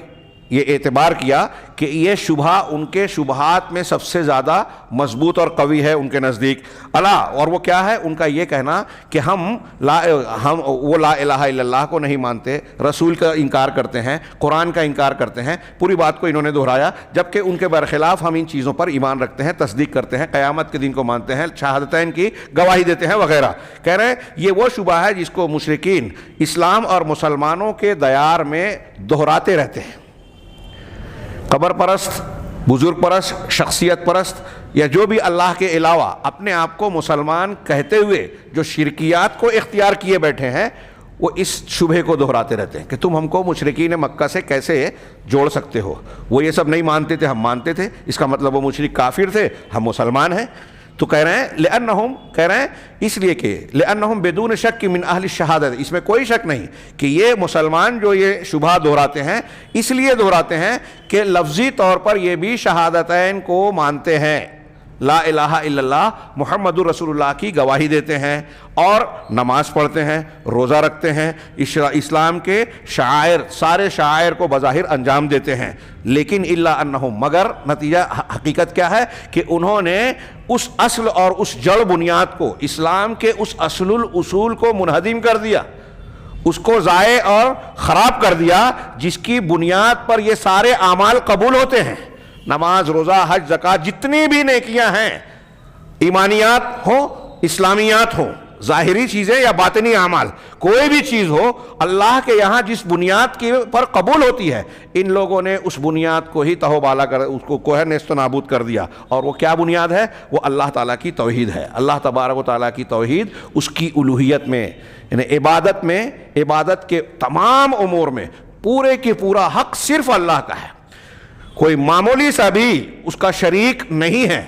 یہ اعتبار کیا کہ یہ شبہ ان کے شبہات میں سب سے زیادہ مضبوط اور قوی ہے ان کے نزدیک. اور وہ کیا ہے؟ ان کا یہ کہنا کہ ہم وہ لا الہ الا اللہ کو نہیں مانتے، رسول کا انکار کرتے ہیں، قرآن کا انکار کرتے ہیں. پوری بات کو انہوں نے دہرایا، جبکہ ان کے برخلاف ہم ان چیزوں پر ایمان رکھتے ہیں، تصدیق کرتے ہیں، قیامت کے دن کو مانتے ہیں، شہادتین کی گواہی دیتے ہیں وغیرہ. کہہ رہے ہیں یہ وہ شبہ ہے جس کو مشرکین اسلام اور مسلمانوں کے دیار میں دہراتے رہتے ہیں. قبر پرست، بزرگ پرست، شخصیت پرست یا جو بھی اللہ کے علاوہ اپنے آپ کو مسلمان کہتے ہوئے جو شرکیات کو اختیار کیے بیٹھے ہیں، وہ اس شبہ کو دہراتے رہتے ہیں کہ تم ہم کو مشرکین مکہ سے کیسے جوڑ سکتے ہو. وہ یہ سب نہیں مانتے تھے، ہم مانتے تھے، اس کا مطلب وہ مشرک کافر تھے، ہم مسلمان ہیں. تو کہہ رہے ہیں کہہ رہے ہیں اس لیے کہ لأنہم بدون شک من اہل الشہادت، اس میں کوئی شک نہیں کہ یہ مسلمان جو یہ شبہ دہراتے ہیں اس لیے دہراتے ہیں کہ لفظی طور پر یہ بھی شہادتین کو مانتے ہیں، لا الہ الا اللہ محمد رسول اللہ کی گواہی دیتے ہیں اور نماز پڑھتے ہیں، روزہ رکھتے ہیں، اسلام کے شعائر، سارے شعائر کو بظاہر انجام دیتے ہیں. لیکن الا انہم، مگر نتیجہ حقیقت کیا ہے کہ انہوں نے اس اصل اور اس جڑ بنیاد کو، اسلام کے اس اصل الاصول کو منہدم کر دیا، اس کو ضائع اور خراب کر دیا جس کی بنیاد پر یہ سارے اعمال قبول ہوتے ہیں. نماز، روزہ، حج، زکوٰۃ، جتنی بھی نیکیاں ہیں، ایمانیات ہوں، اسلامیات ہوں، ظاہری چیزیں یا باطنی اعمال، کوئی بھی چیز ہو، اللہ کے یہاں جس بنیاد کی پر قبول ہوتی ہے، ان لوگوں نے اس بنیاد کو ہی تہو بالا کر، اس کو نیست و نابود کر دیا. اور وہ کیا بنیاد ہے؟ وہ اللہ تعالیٰ کی توحید ہے. اللہ تبارک و تعالیٰ کی توحید، اس کی الوہیت میں، یعنی عبادت میں، عبادت کے تمام امور میں پورے کی پورا حق صرف اللہ کا ہے، کوئی معمولی سا بھی اس کا شریک نہیں ہے.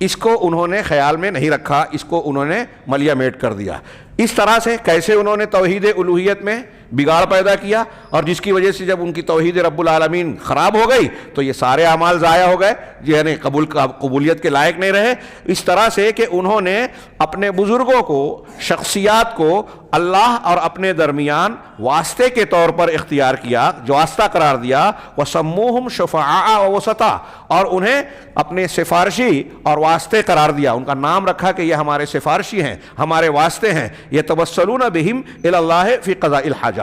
اس کو انہوں نے خیال میں نہیں رکھا، اس کو انہوں نے ملیا میٹ کر دیا. اس طرح سے کیسے انہوں نے توحید الوہیت میں بگاڑ پیدا کیا، اور جس کی وجہ سے جب ان کی توحید رب العالمین خراب ہو گئی تو یہ سارے اعمال ضائع ہو گئے، یعنی قبولیت کے لائق نہیں رہے. اس طرح سے کہ انہوں نے اپنے بزرگوں کو، شخصیات کو اللہ اور اپنے درمیان واسطے کے طور پر اختیار کیا، جو واسطہ قرار دیا. وَسَمُّوهُمْ شُفَعَاءَ وَوَسَطَاءَ، اور انہیں اپنے سفارشی اور واسطے قرار دیا، ان کا نام رکھا کہ یہ ہمارے سفارشی ہیں، ہمارے واسطے ہیں. يَتَوَسَّلُونَ بِهِمْ إِلَى اللَّهِ فِي قَضَاءِ الْحَاجَاتِ،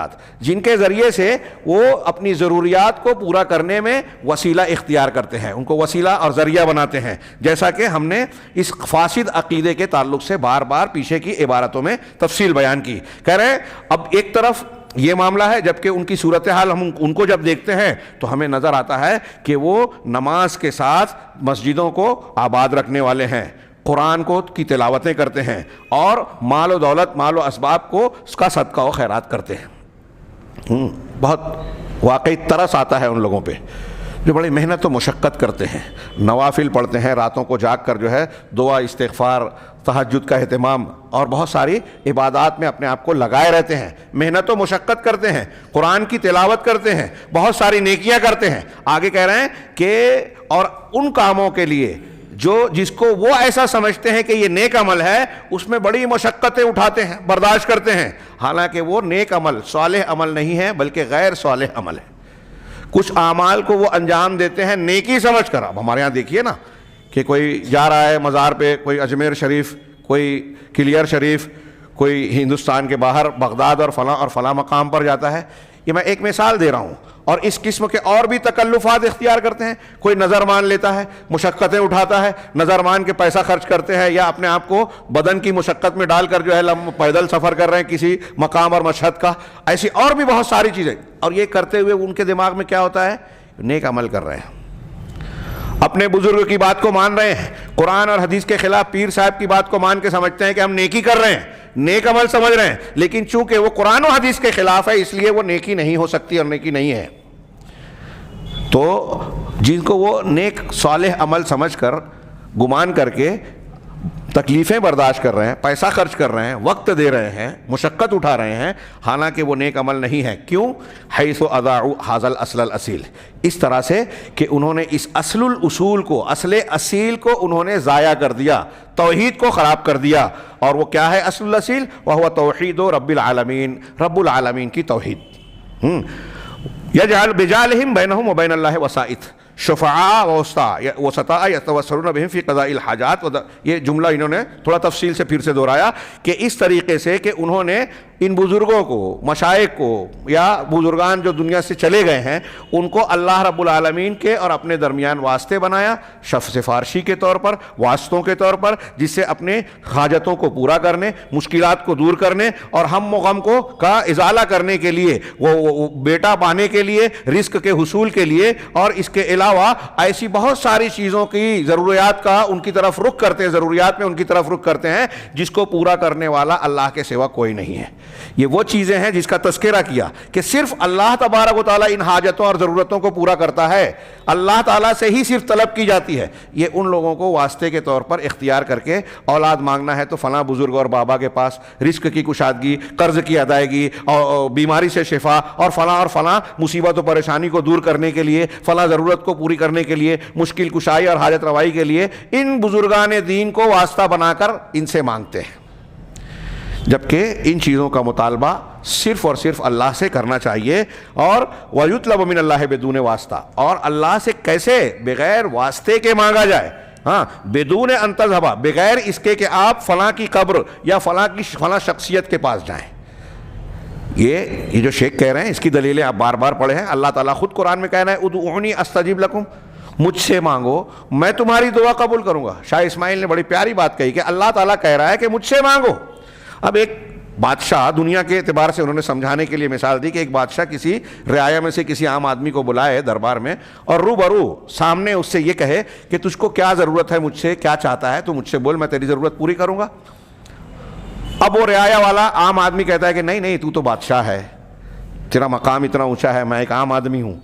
جن کے ذریعے سے وہ اپنی ضروریات کو پورا کرنے میں وسیلہ اختیار کرتے ہیں، ان کو وسیلہ اور ذریعہ بناتے ہیں، جیسا کہ ہم نے اس فاسد عقیدے کے تعلق سے بار بار پیچھے کی عبارتوں میں تفصیل بیان کی. کہہ رہے ہیں اب ایک طرف یہ معاملہ ہے، جبکہ ان کی صورتحال ہم ان کو جب دیکھتے ہیں تو ہمیں نظر آتا ہے کہ وہ نماز کے ساتھ مسجدوں کو آباد رکھنے والے ہیں، قرآن کو کی تلاوتیں کرتے ہیں، اور مال و دولت، مال و اسباب کو اس کا صدقہ و خیرات کرتے ہیں. بہت واقعی ترس آتا ہے ان لوگوں پہ جو بڑی محنت و مشقت کرتے ہیں، نوافل پڑھتے ہیں، راتوں کو جاگ کر جو ہے دعا، استغفار، تہجد کا اہتمام اور بہت ساری عبادات میں اپنے آپ کو لگائے رہتے ہیں، محنت و مشقت کرتے ہیں، قرآن کی تلاوت کرتے ہیں، بہت ساری نیکیاں کرتے ہیں. آگے کہہ رہے ہیں کہ اور ان کاموں کے لیے جس کو وہ ایسا سمجھتے ہیں کہ یہ نیک عمل ہے، اس میں بڑی مشقتیں اٹھاتے ہیں، برداشت کرتے ہیں، حالانکہ وہ نیک عمل، صالح عمل نہیں ہے بلکہ غیر صالح عمل ہے۔ کچھ اعمال کو وہ انجام دیتے ہیں نیکی سمجھ کر۔ اب ہمارے یہاں دیکھیے نا کہ کوئی جا رہا ہے مزار پہ، کوئی اجمیر شریف، کوئی کلیر شریف، کوئی ہندوستان کے باہر بغداد اور فلاں مقام پر جاتا ہے۔ یہ میں ایک مثال دے رہا ہوں، اور اس قسم کے اور بھی تکلفات اختیار کرتے ہیں۔ کوئی نظر مان لیتا ہے، مشقتیں اٹھاتا ہے، نظر مان کے پیسہ خرچ کرتے ہیں، یا اپنے آپ کو بدن کی مشقت میں ڈال کر جو ہے پیدل سفر کر رہے ہیں کسی مقام اور مشہد کا۔ ایسی اور بھی بہت ساری چیزیں، اور یہ کرتے ہوئے ان کے دماغ میں کیا ہوتا ہے؟ نیک عمل کر رہے ہیں، اپنے بزرگ کی بات کو مان رہے ہیں، قرآن اور حدیث کے خلاف پیر صاحب کی بات کو مان کے سمجھتے ہیں کہ ہم نیکی کر رہے ہیں، نیک عمل سمجھ رہے ہیں، لیکن چونکہ وہ قرآن و حدیث کے خلاف ہے اس لیے وہ نیکی نہیں ہو سکتی اور نیکی نہیں ہے۔ تو جن کو وہ نیک صالح عمل سمجھ کر، گمان کر کے تکلیفیں برداشت کر رہے ہیں، پیسہ خرچ کر رہے ہیں، وقت دے رہے ہیں، مشقت اٹھا رہے ہیں، حالانکہ وہ نیک عمل نہیں ہے۔ کیوں؟ حیث اضاعوا ھذا الاصل الاصیل، اس طرح سے کہ انہوں نے اس اصل الاصول کو، اصل اصیل کو انہوں نے ضائع کر دیا، توحید کو خراب کر دیا۔ اور وہ کیا ہے اصل الاصیل؟ وہو توحید رب العالمین، رب العالمین کی توحید۔ یجعل بجعلہم بینہم وبین اللہ وسائط شفعاء وسطاء یتوسلون بہم فی قضاء الحاجات۔ یہ جملہ انہوں نے تھوڑا تفصیل سے پھر سے دہرایا کہ اس طریقے سے کہ انہوں نے ان بزرگوں کو، مشائخ کو، یا بزرگان جو دنیا سے چلے گئے ہیں، ان کو اللہ رب العالمین کے اور اپنے درمیان واسطے بنایا، سفارشی کے طور پر، واسطوں کے طور پر، جس سے اپنے حاجتوں کو پورا کرنے، مشکلات کو دور کرنے اور ہم و غم کو کا ازالہ کرنے کے لیے، وہ بیٹا پانے کے لیے، رزق کے حصول کے لیے، اور اس کے علاوہ ایسی بہت ساری چیزوں کی ضروریات کا ان کی طرف رخ کرتے ہیں، ضروریات میں ان کی طرف رخ کرتے ہیں، جس کو پورا کرنے والا اللہ کے سوا کوئی نہیں ہے۔ یہ وہ چیزیں ہیں جس کا تذکرہ کیا کہ صرف اللہ تبارک و تعالیٰ ان حاجتوں اور ضرورتوں کو پورا کرتا ہے، اللہ تعالیٰ سے ہی صرف طلب کی جاتی ہے۔ یہ ان لوگوں کو واسطے کے طور پر اختیار کر کے اولاد مانگنا ہے تو فلاں بزرگ اور بابا کے پاس، رزق کی کشادگی، قرض کی ادائیگی، اور بیماری سے شفا، اور فلاں مصیبت و پریشانی کو دور کرنے کے لیے، فلاں ضرورت کو پوری کرنے کے لیے، مشکل کشائی اور حاجت روائی کے لیے ان بزرگان دین کو واسطہ بنا کر ان سے مانگتے ہیں، جبکہ ان چیزوں کا مطالبہ صرف اور صرف اللہ سے کرنا چاہیے۔ اور وَيُطْلَبُ مِنَ اللَّهِ بِدُونِ واسطہ، اور اللہ سے کیسے؟ بغیر واسطے کے مانگا جائے، ہاں، بدون ان تذهب، بغیر اس کے کہ آپ فلاں کی قبر یا فلاں شخصیت کے پاس جائیں۔ یہ جو شیخ کہہ رہے ہیں اس کی دلیلیں آپ بار بار پڑھے ہیں۔ اللہ تعالیٰ خود قرآن میں کہہ رہا ہے ادعونی استجب لکم، مجھ سے مانگو میں تمہاری دعا قبول کروں گا۔ شاہ اسماعیل نے بڑی پیاری بات کہی کہ اللہ تعالیٰ کہہ رہا ہے کہ مجھ سے مانگو۔ اب ایک بادشاہ، دنیا کے اعتبار سے انہوں نے سمجھانے کے لیے مثال دی کہ ایک بادشاہ کسی رعایا میں سے کسی عام آدمی کو بلائے دربار میں، اور روبرو سامنے اس سے یہ کہے کہ تجھ کو کیا ضرورت ہے، مجھ سے کیا چاہتا ہے، تو مجھ سے بول، میں تیری ضرورت پوری کروں گا۔ اب وہ رعایا والا عام آدمی کہتا ہے کہ نہیں تو بادشاہ ہے، تیرا مقام اتنا اونچا ہے، میں ایک عام آدمی ہوں،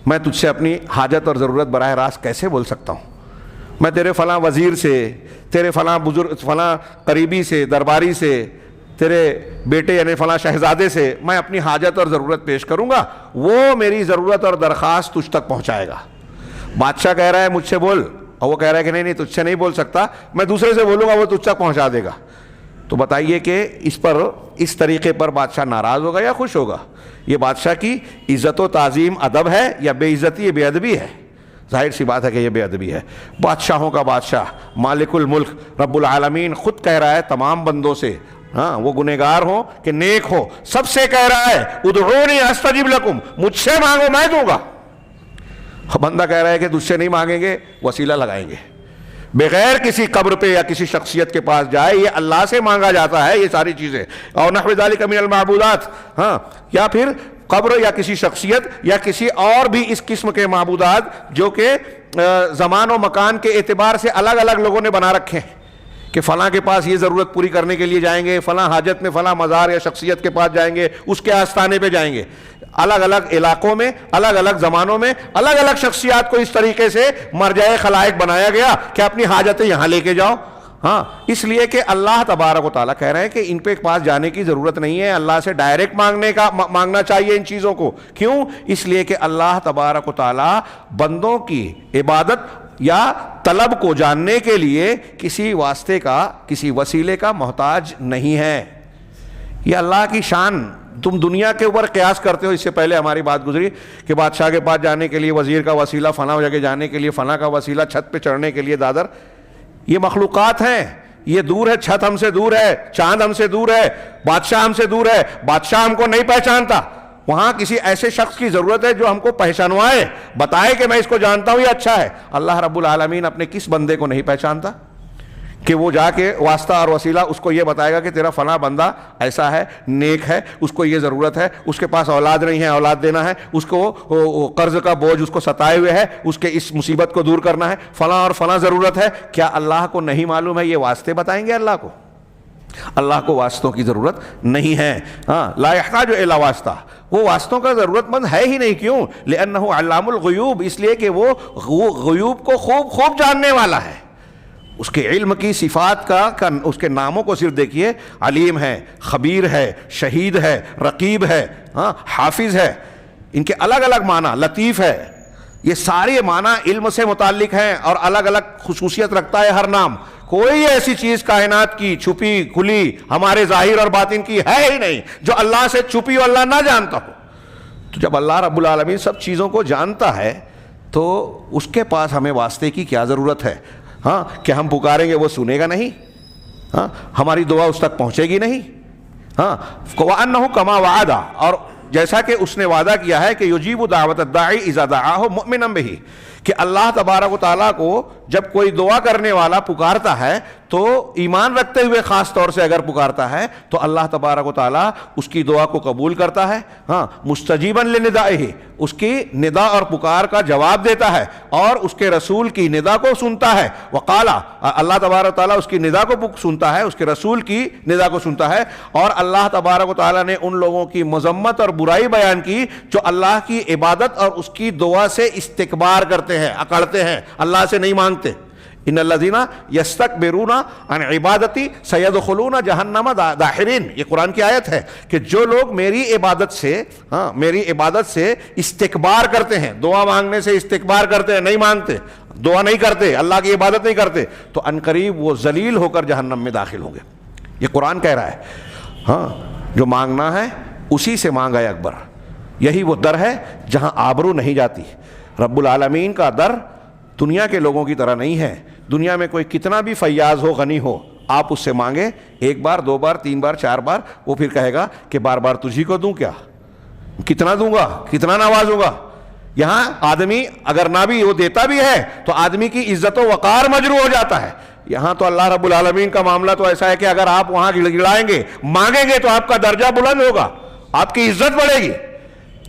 میں تجھ سے اپنی حاجت اور ضرورت براہ راست کیسے بول سکتا ہوں؟ میں تیرے فلاں وزیر سے، تیرے فلاں بزرگ، فلاں قریبی سے، درباری سے، تیرے بیٹے یعنی فلاں شہزادے سے میں اپنی حاجت اور ضرورت پیش کروں گا، وہ میری ضرورت اور درخواست تجھ تک پہنچائے گا۔ بادشاہ کہہ رہا ہے مجھ سے بول، اور وہ کہہ رہا ہے کہ نہیں تجھ سے نہیں بول سکتا، میں دوسرے سے بولوں گا، وہ تجھ تک پہنچا دے گا۔ تو بتائیے کہ اس طریقے پر بادشاہ ناراض ہوگا یا خوش ہوگا؟ یہ بادشاہ کی عزت و تعظیم ادب ہے یا بے عزتی، یہ بے ادبی ہے؟ ظاہر سی بات ہے کہ یہ بے ادبی ہے۔ بادشاہوں کا بادشاہ، مالک الملک، رب العالمین خود کہہ رہا ہے تمام بندوں سے، ہاں وہ گنہگار ہو کہ نیک ہو، سب سے کہہ رہا ہے ادعونی استجب لکم، مجھ سے مانگو میں دوں گا۔ بندہ کہہ رہا ہے کہ تجھ سے نہیں مانگیں گے، وسیلہ لگائیں گے، بغیر کسی قبر پہ یا کسی شخصیت کے پاس جائے، یہ اللہ سے مانگا جاتا ہے یہ ساری چیزیں۔ اور نحو ذالک من المعبودات، ہاں، یا پھر قبر یا کسی شخصیت یا کسی اور بھی اس قسم کے معبودات جو کہ زمان و مکان کے اعتبار سے الگ الگ لوگوں نے بنا رکھے ہیں کہ فلاں کے پاس یہ ضرورت پوری کرنے کے لیے جائیں گے، فلاں حاجت میں فلاں مزار یا شخصیت کے پاس جائیں گے، اس کے آستانے پہ جائیں گے۔ الگ الگ علاقوں میں، الگ الگ زمانوں میں الگ الگ شخصیات کو اس طریقے سے مرجع خلائق بنایا گیا کہ اپنی حاجتیں یہاں لے کے جاؤ۔ ہاں، اس لیے کہ اللہ تبارک و تعالیٰ کہہ رہے ہیں کہ ان پہ پاس جانے کی ضرورت نہیں ہے، اللہ سے ڈائریکٹ مانگنا چاہیے ان چیزوں کو۔ کیوں؟ اس لیے کہ اللہ تبارک و تعالیٰ بندوں کی عبادت یا طلب کو جاننے کے لیے کسی واسطے کا، کسی وسیلے کا محتاج نہیں ہے۔ یہ اللہ کی شان تم دنیا کے اوپر قیاس کرتے ہو۔ اس سے پہلے ہماری بات گزری کہ بادشاہ کے پاس جانے کے لیے وزیر کا وسیلہ، فلاں جگہ جانے کے لیے فلاں کا وسیلہ، چھت پہ چڑھنے کے لیے دادر، یہ مخلوقات ہیں، یہ دور ہے، چھت ہم سے دور ہے، چاند ہم سے دور ہے، بادشاہ ہم سے دور ہے، بادشاہ ہم کو نہیں پہچانتا۔ وہاں کسی ایسے شخص کی ضرورت ہے جو ہم کو پہچانوائے، بتائے کہ میں اس کو جانتا ہوں، یہ اچھا ہے۔ اللہ رب العالمین اپنے کس بندے کو نہیں پہچانتا کہ وہ جا کے واسطہ اور وسیلہ اس کو یہ بتائے گا کہ تیرا فلاں بندہ ایسا ہے، نیک ہے، اس کو یہ ضرورت ہے، اس کے پاس اولاد نہیں ہے، اولاد دینا ہے، اس کو قرض کا بوجھ اس کو ستائے ہوئے ہے، اس کے اس مصیبت کو دور کرنا ہے، فلاں اور فلاں ضرورت ہے۔ کیا اللہ کو نہیں معلوم ہے؟ یہ واسطے بتائیں گے اللہ کو؟ اللہ کو واسطوں کی ضرورت نہیں ہے۔ ہاں، لا یحتاج الی واسطہ، وہ واسطوں کا ضرورت مند ہے ہی نہیں۔ کیوں؟ لأنہ علام الغیوب، اس لیے کہ وہ غیوب کو خوب خوب جاننے والا ہے۔ اس کے علم کی صفات کا اس کے ناموں کو صرف دیکھیے، علیم ہے، خبیر ہے، شہید ہے، رقیب ہے، ہاں، حافظ ہے، ان کے الگ الگ معنی، لطیف ہے، یہ سارے معنی علم سے متعلق ہیں اور الگ الگ خصوصیت رکھتا ہے ہر نام۔ کوئی ایسی چیز کائنات کی چھپی کھلی ہمارے ظاہر اور باطن کی ہے ہی نہیں جو اللہ سے چھپی اور اللہ نہ جانتا ہو۔ تو جب اللہ رب العالمین سب چیزوں کو جانتا ہے تو اس کے پاس ہمیں واسطے کی کیا ضرورت ہے؟ ہاں، کہ ہم پکاریں گے وہ سنے گا نہیں؟ ہاں، ہماری دعا اس تک پہنچے گی نہیں؟ ہاں، وَأَنَّهُ كَمَا وَعَدَ، اور جیسا کہ اس نے وعدہ کیا ہے کہ یجیب دعوت الداعی اذا دعاہ مؤمنا بہ، کہ اللہ تبارک و تعالیٰ کو جب کوئی دعا کرنے والا پکارتا ہے تو ایمان رکھتے ہوئے خاص طور سے اگر پکارتا ہے تو اللہ تبارک و تعالیٰ اس کی دعا کو قبول کرتا ہے۔ ہاں، مستجیبا لندائہ، اس کی ندا اور پکار کا جواب دیتا ہے اور اس کے رسول کی ندا کو سنتا ہے۔ وقالا، اللہ تبارک و تعالیٰ اس کی ندا کو سنتا ہے، اس کے رسول کی ندا کو سنتا ہے۔ اور اللہ تبارک و تعالیٰ نے ان لوگوں کی مذمت اور برائی بیان کی جو اللہ کی عبادت اور اس کی دعا سے استکبار کرتے ہیں، اکڑتے ہیں، اللہ سے نہیں مانگتے۔ ان الذین یستکبرون عن عبادتی سیدخلون جہنم داخرین، یہ قرآن کی آیت ہے کہ جو لوگ میری عبادت سے استکبار کرتے ہیں، دعا مانگنے سے استکبار کرتے ہیں، نہیں مانگتے، دعا نہیں کرتے، اللہ کی عبادت نہیں کرتے، تو عنقریب وہ ذلیل ہو کر جہنم میں داخل ہوں گے۔ یہ قرآن کہہ رہا ہے۔ ہاں، جو مانگنا ہے اسی سے مانگا ہے اکبر، یہی وہ در ہے جہاں آبرو نہیں جاتی۔ رب العالمین کا در دنیا کے لوگوں کی طرح نہیں ہے۔ دنیا میں کوئی کتنا بھی فیاض ہو، غنی ہو، آپ اس سے مانگے ایک بار، دو بار، تین بار، چار بار، وہ پھر کہے گا کہ بار بار تجھی کو دوں کیا، کتنا دوں گا، کتنا نوازوں گا۔ یہاں آدمی اگر نہ بھی وہ دیتا بھی ہے تو آدمی کی عزت و وقار مجروح ہو جاتا ہے۔ یہاں تو اللہ رب العالمین کا معاملہ تو ایسا ہے کہ اگر آپ وہاں گڑائیں گے، مانگیں گے تو آپ کا درجہ بلند ہوگا، آپ کی عزت بڑھے گی۔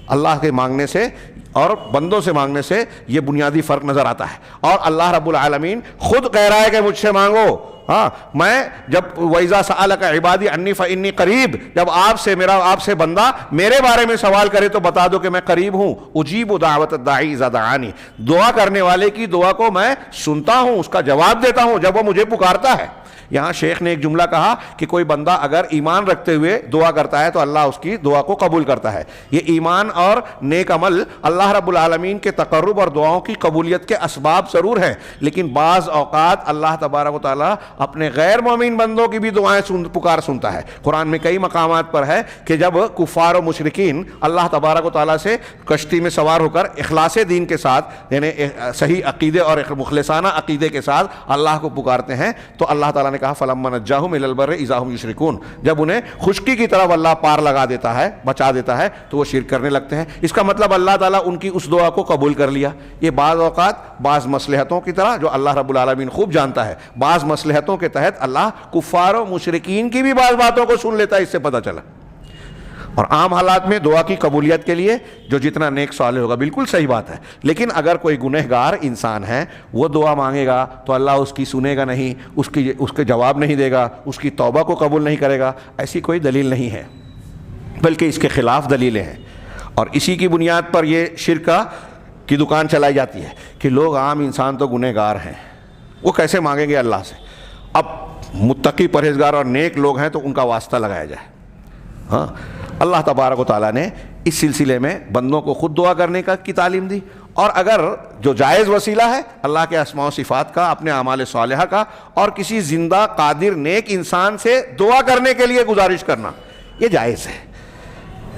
اللہ کے مانگنے سے اور بندوں سے مانگنے سے یہ بنیادی فرق نظر آتا ہے۔ اور اللہ رب العالمین خود کہہ رہا ہے کہ مجھ سے مانگو۔ ہاں، میں جب وَإِذَا سَأَلَكَ عِبَادِي عَنِّي فَإِنِّي قَرِيب، جب آپ سے بندہ میرے بارے میں سوال کرے تو بتا دو کہ میں قریب ہوں۔ اجیب دعوت الداعی اذا دعانی، دعا کرنے والے کی دعا کو میں سنتا ہوں، اس کا جواب دیتا ہوں جب وہ مجھے پکارتا ہے۔ یہاں شیخ نے ایک جملہ کہا کہ کوئی بندہ اگر ایمان رکھتے ہوئے دعا کرتا ہے تو اللہ اس کی دعا کو قبول کرتا ہے۔ یہ ایمان اور نیک عمل اللہ رب العالمین کے تقرب اور دعاؤں کی قبولیت کے اسباب ضرور ہیں، لیکن بعض اوقات اللہ تبارک و تعالیٰ اپنے غیر مومن بندوں کی بھی دعائیں پکار سنتا ہے۔ قرآن میں کئی مقامات پر ہے کہ جب کفار و مشرکین اللہ تبارک و تعالیٰ سے کشتی میں سوار ہو کر اخلاص دین کے ساتھ، یعنی صحیح عقیدے اور مخلصانہ عقیدے کے ساتھ اللہ کو پکارتے ہیں تو اللہ تعالیٰ نے کہا فَلَمَّا نَجَّاهُمْ إِلَى الْبَرِّ إِذَا هُمْ يُشْرِكُونَ، جب انہیں خشکی کی طرف اللہ پار لگا دیتا ہے، بچا دیتا ہے تو وہ شرک کرنے لگتے ہیں۔ اس کا مطلب اللہ تعالیٰ ان کی اس دعا کو قبول کر لیا۔ یہ بعض اوقات بعض مصلحتوں کی طرح جو اللہ رب العالمین خوب جانتا ہے، بعض مصلحتوں کے تحت اللہ کفار و مشرکین کی بھی بعض باتوں کو سن لیتا ہے، اس سے پتہ چلا۔ اور عام حالات میں دعا کی قبولیت کے لیے جو جتنا نیک صالح ہوگا، بالکل صحیح بات ہے، لیکن اگر کوئی گنہگار انسان ہے وہ دعا مانگے گا تو اللہ اس کی سنے گا نہیں، اس کے جواب نہیں دے گا، اس کی توبہ کو قبول نہیں کرے گا، ایسی کوئی دلیل نہیں ہے، بلکہ اس کے خلاف دلیلیں ہیں۔ اور اسی کی بنیاد پر یہ شرک کی دکان چلائی جاتی ہے کہ لوگ، عام انسان تو گنہگار ہیں، وہ کیسے مانگیں گے اللہ سے؟ اب متقی پرہیزگار اور نیک لوگ ہیں تو ان کا واسطہ لگایا جائے۔ ہاں، اللہ تبارک و تعالیٰ نے اس سلسلے میں بندوں کو خود دعا کرنے کی تعلیم دی، اور اگر جو جائز وسیلہ ہے اللہ کے اسماء و صفات کا، اپنے اعمال صالحہ کا، اور کسی زندہ قادر نیک انسان سے دعا کرنے کے لیے گزارش کرنا، یہ جائز ہے۔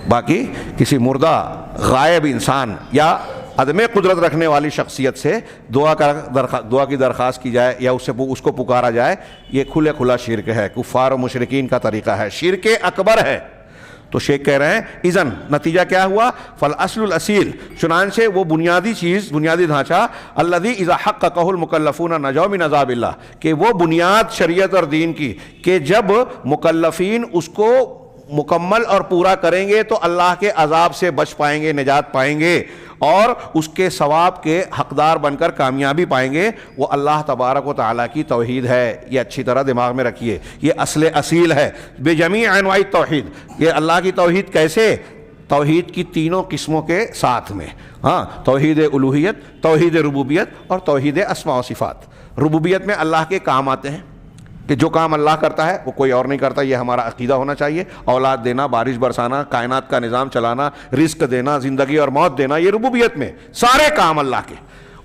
باقی کسی مردہ غائب انسان یا عدم قدرت رکھنے والی شخصیت سے دعا کی درخواست کی جائے یا اس کو پکارا جائے، یہ کھلا شرک ہے، کفار و مشرکین کا طریقہ ہے، شرک اکبر ہے۔ تو شیخ کہہ رہے ہیں اذن نتیجہ کیا ہوا؟ فالاصل الاصیل، چنانچہ وہ بنیادی چیز، بنیادی ڈھانچہ، الذی اذا حققہ المکلفون نجوا من عذاب اللہ، کہ وہ بنیاد شریعت اور دین کی کہ جب مکلفین اس کو مکمل اور پورا کریں گے تو اللہ کے عذاب سے بچ پائیں گے، نجات پائیں گے، اور اس کے ثواب کے حقدار بن کر کامیابی پائیں گے، وہ اللہ تبارک و تعالیٰ کی توحید ہے۔ یہ اچھی طرح دماغ میں رکھیے، یہ اصل اصیل ہے، بجمیع انواع توحید۔ یہ اللہ کی توحید کیسے؟ توحید کی تینوں قسموں کے ساتھ میں، ہاں، توحید الوہیت، توحید ربوبیت اور توحید اسماء و صفات۔ ربوبیت میں اللہ کے کام آتے ہیں کہ جو کام اللہ کرتا ہے وہ کوئی اور نہیں کرتا، یہ ہمارا عقیدہ ہونا چاہیے۔ اولاد دینا، بارش برسانا، کائنات کا نظام چلانا، رزق دینا، زندگی اور موت دینا، یہ ربوبیت میں سارے کام اللہ کے۔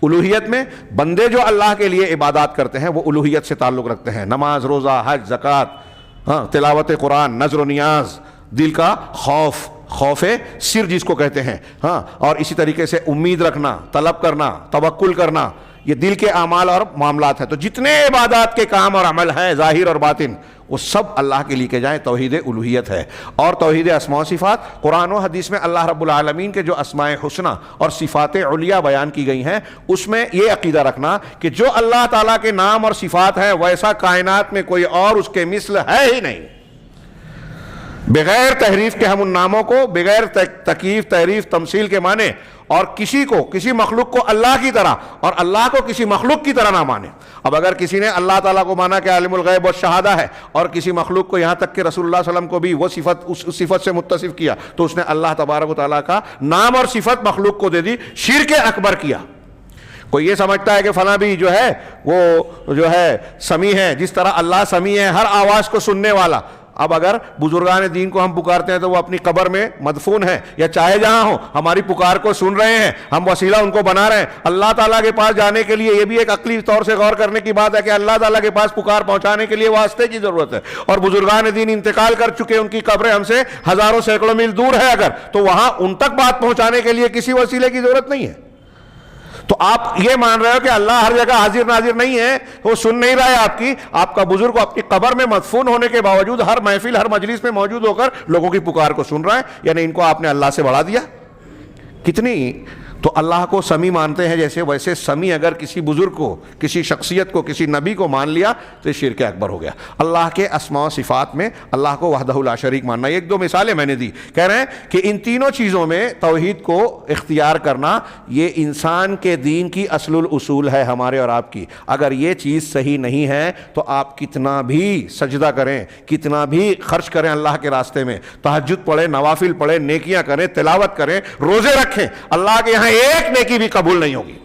الوہیت میں بندے جو اللہ کے لیے عبادات کرتے ہیں وہ الوہیت سے تعلق رکھتے ہیں، نماز، روزہ، حج، زکوٰۃ، ہاں، تلاوت قرآن، نذر و نیاز، دل کا خوف سر جس کو کہتے ہیں، ہاں، اور اسی طریقے سے امید رکھنا، طلب کرنا، توکل کرنا، یہ دل کے اعمال اور معاملات ہیں۔ تو جتنے عبادات کے کام اور عمل ہیں ظاہر اور باطن، وہ سب اللہ کے لیے کے جائیں، توحید الوہیت ہے۔ اور توحید اسماء و صفات، قرآن و حدیث میں اللہ رب العالمین کے جو اسماء حسنہ اور صفات علیہ بیان کی گئی ہیں، اس میں یہ عقیدہ رکھنا کہ جو اللہ تعالیٰ کے نام اور صفات ہیں ویسا کائنات میں کوئی اور اس کے مثل ہے ہی نہیں۔ بغیر تحریف کے ہم ان ناموں کو بغیر تکییف، تحریف، تمثیل کے معنی، اور کسی مخلوق کو اللہ کی طرح اور اللہ کو کسی مخلوق کی طرح نہ مانے۔ اب اگر کسی نے اللہ تعالیٰ کو مانا کہ عالم الغیب والشہادہ ہے، اور کسی مخلوق کو یہاں تک کہ رسول اللہ صلی اللہ علیہ وسلم کو بھی وہ صفت اس صفت سے متصف کیا، تو اس نے اللہ تبارک و تعالیٰ کا نام اور صفت مخلوق کو دے دی، شرک اکبر کیا۔ کوئی یہ سمجھتا ہے کہ فلاں بھی جو ہے وہ جو ہے سمیع ہے، جس طرح اللہ سمیع ہے، ہر آواز کو سننے والا۔ اب اگر بزرگان دین کو ہم پکارتے ہیں تو وہ اپنی قبر میں مدفون ہیں یا چاہے جہاں ہوں، ہماری پکار کو سن رہے ہیں، ہم وسیلہ ان کو بنا رہے ہیں۔ اللہ تعالیٰ کے پاس جانے کے لیے یہ بھی ایک عقلی طور سے غور کرنے کی بات ہے کہ اللہ تعالیٰ کے پاس پکار پہنچانے کے لیے واسطے کی ضرورت ہے، اور بزرگان دین انتقال کر چکے، ان کی قبریں ہم سے ہزاروں سینکڑوں میل دور ہے اگر، تو وہاں ان تک بات پہنچانے کے لیے کسی وسیلے کی ضرورت نہیں ہے۔ تو آپ یہ مان رہے ہو کہ اللہ ہر جگہ حاضر ناظر نہیں ہے، وہ سن نہیں رہا ہے آپ کا بزرگ اپنی قبر میں مدفون ہونے کے باوجود ہر محفل، ہر مجلس میں موجود ہو کر لوگوں کی پکار کو سن رہا ہے، یعنی ان کو آپ نے اللہ سے بڑھا دیا۔ کتنی تو اللہ کو سمیع مانتے ہیں جیسے، ویسے سمیع اگر کسی بزرگ کو، کسی شخصیت کو، کسی نبی کو مان لیا تو یہ شرک اکبر ہو گیا۔ اللہ کے اسماء و صفات میں اللہ کو وحدہ لا شریک ماننا، ایک دو مثالیں میں نے دی، کہہ رہے ہیں کہ ان تینوں چیزوں میں توحید کو اختیار کرنا یہ انسان کے دین کی اصل الاصول ہے، ہمارے اور آپ کی۔ اگر یہ چیز صحیح نہیں ہے تو آپ کتنا بھی سجدہ کریں، کتنا بھی خرچ کریں اللہ کے راستے میں، تہجد پڑھیں، نوافل پڑھیں، نیکیاں کریں، تلاوت کریں، روزے رکھیں، اللہ کے یہاں ایک نیکی بھی قبول نہیں ہوگی۔